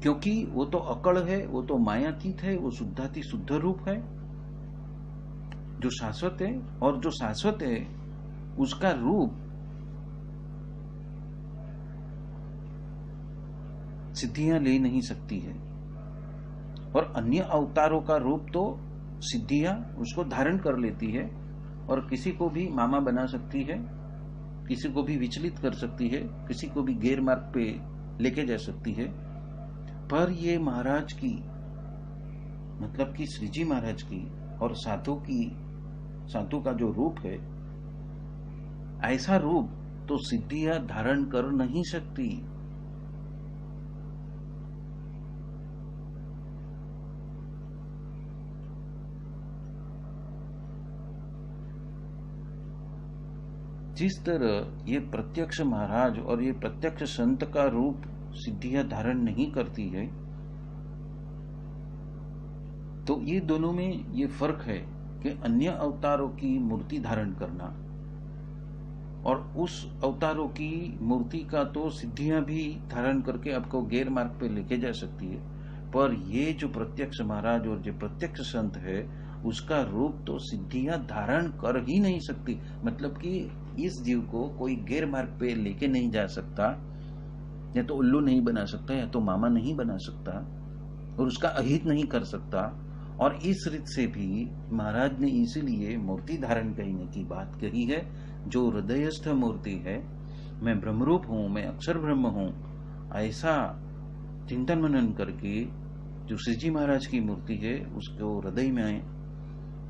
क्योंकि वो तो अकड़ है, वो तो मायातीत है, वो शुद्धाति शुद्ध रूप है जो शाश्वत है, और जो शाश्वत है उसका रूप सिद्धियां ले नहीं सकती है, और अन्य अवतारों का रूप तो सिद्धियां उसको धारण कर लेती है, और किसी को भी मामा बना सकती है, किसी को भी विचलित कर सकती है, किसी को भी गैर मार्ग पे लेके जा सकती है। पर ये महाराज की, मतलब कि श्री जी महाराज की और साधु का जो रूप है, ऐसा रूप तो सिद्धियां धारण कर नहीं सकती। जिस तरह ये प्रत्यक्ष महाराज और ये प्रत्यक्ष संत का रूप सिद्धियां धारण नहीं करती है, तो ये दोनों में ये फर्क है कि अन्य अवतारों की मूर्ति धारण करना और उस अवतारों की मूर्ति का तो सिद्धियां भी धारण करके आपको गैर मार्ग पे लेके जा सकती है, पर ये जो प्रत्यक्ष महाराज और जो प्रत्यक्ष संत है उसका रूप तो सिद्धियां धारण कर ही नहीं सकती। मतलब कि इस जीव को कोई गैर मार्ग पे लेके नहीं जा सकता, या तो उल्लू नहीं बना सकता, या तो मामा नहीं बना सकता, और उसका अहित नहीं कर सकता। और इस रीत से भी महाराज ने इसीलिए मूर्ति धारण करने की बात कही है, जो हृदयस्थ मूर्ति है, मैं ब्रह्मरूप हूं, मैं अक्षर ब्रह्म हूं, ऐसा चिंतन मनन करके जो श्री जी महाराज की मूर्ति है उसको हृदय में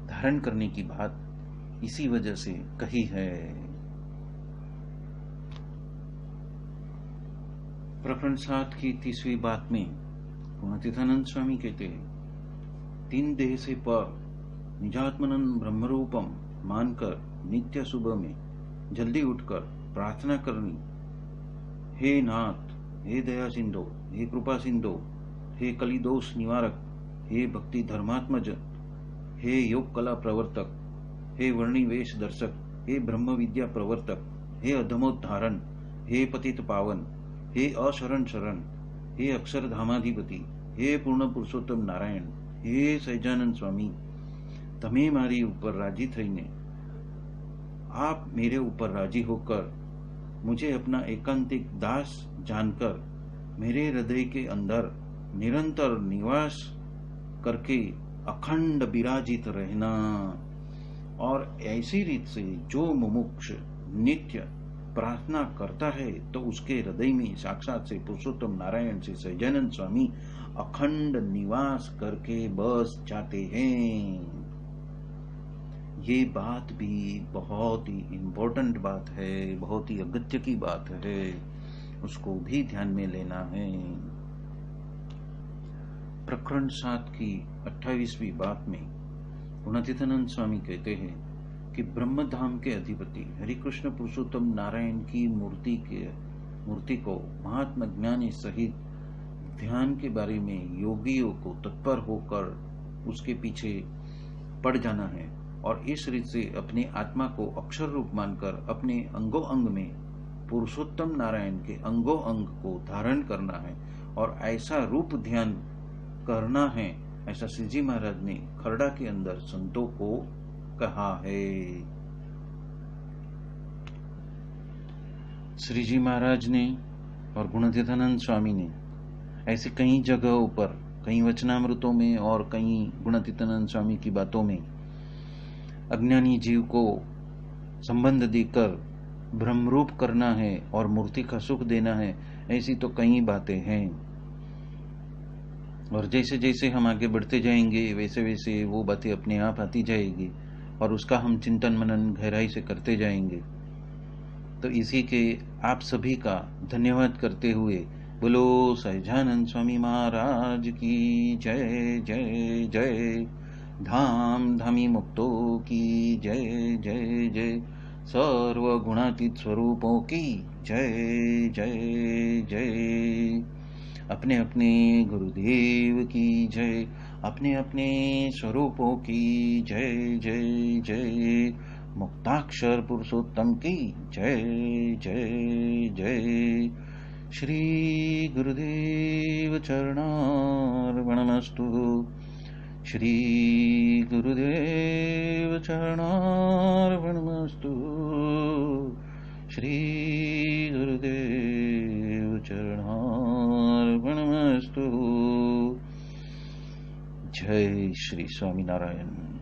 धारण करने की बात इसी वजह से कही है। प्रकरण 7 की 30वीं बात में गुणातीतानंद स्वामी कहते हैं, 3 देह से पर निजात्मनन ब्रह्मरूपम मानकर नित्य सुबह में जल्दी उठकर प्रार्थना करनी, हे नाथ, हे दया सिंधो, हे कृपा सिंधो, हे कलिदोष निवारक, हे भक्ति धर्मात्मज, हे योग कला प्रवर्तक, हे वर्णिवेश दर्शक, हे ब्रह्म विद्या प्रवर्तक, हे अधमोद्धारण, हे पतित पावन, हे अशरण शरण, हे अक्षर धामाधिपति, हे पूर्ण पुरुषोत्तम नारायण, हे सैजानंद स्वामी, तमे मारी ऊपर राजी थईने आप मेरे ऊपर राजी होकर मुझे अपना एकांतिक दास जानकर मेरे हृदय के अंदर निरंतर निवास करके अखंड विराजित रहना। और ऐसी रीत से जो मुमुक्ष नित्य प्रार्थना करता है तो उसके हृदय में साक्षात से पुरुषोत्तम नारायण से सैजानंद स्वामी अखंड निवास करके बस जाते हैं। ये बात भी बहुत ही इम्पोर्टेंट बात है, बहुत ही अगत्य की बात है, उसको भी ध्यान में लेना है। प्रकरण 7 की 28वीं बात में गुणातीतानंद स्वामी कहते हैं कि ब्रह्मधाम के अधिपति हरिकृष्ण पुरुषोत्तम नारायण की मूर्ति को महात्मा ज्ञानी सहित ध्यान के बारे में योगियों को तत्पर होकर उसके पीछे पड़ जाना है, और इस रीत से अपने आत्मा को अक्षर रूप मानकर अपने अंगों अंग में पुरुषोत्तम नारायण के अंगों अंग को धारण करना है, और ऐसा रूप ध्यान करना है, ऐसा श्री जी महाराज ने खरड़ा के अंदर संतों को कहा है। श्री जी महाराज ने और गुणातीतानंद स्वामी ने ऐसे कई जगहों पर, कई वचनामृतों में और कई गुणातीतानंद स्वामी की बातों में अज्ञानी जीव को संबंध देकर ब्रह्मरूप करना है और मूर्ति का सुख देना है, ऐसी तो कई बातें हैं। और जैसे जैसे हम आगे बढ़ते जाएंगे वैसे वैसे वो बातें अपने आप आती जाएगी और उसका हम चिंतन मनन गहराई से करते जाएंगे। तो इसी के आप सभी का धन्यवाद करते हुए बोलो सहजानंद स्वामी महाराज की जय जय जय। धाम धामी मुक्तों की जय जय जय। सर्व गुणातीत स्वरूपों की जय जय जय। अपने अपने गुरुदेव की जय। अपने अपने स्वरूपों की जय जय जय। मुक्ताक्षर पुरुषोत्तम की जय जय जय। श्री गुरुदेव चरणार्पणमस्तु। श्री गुरुदेव चरणार्पणमस्तु। श्री गुरुदेव चरणार्पणमस्तु। जय श्री स्वामीनारायण।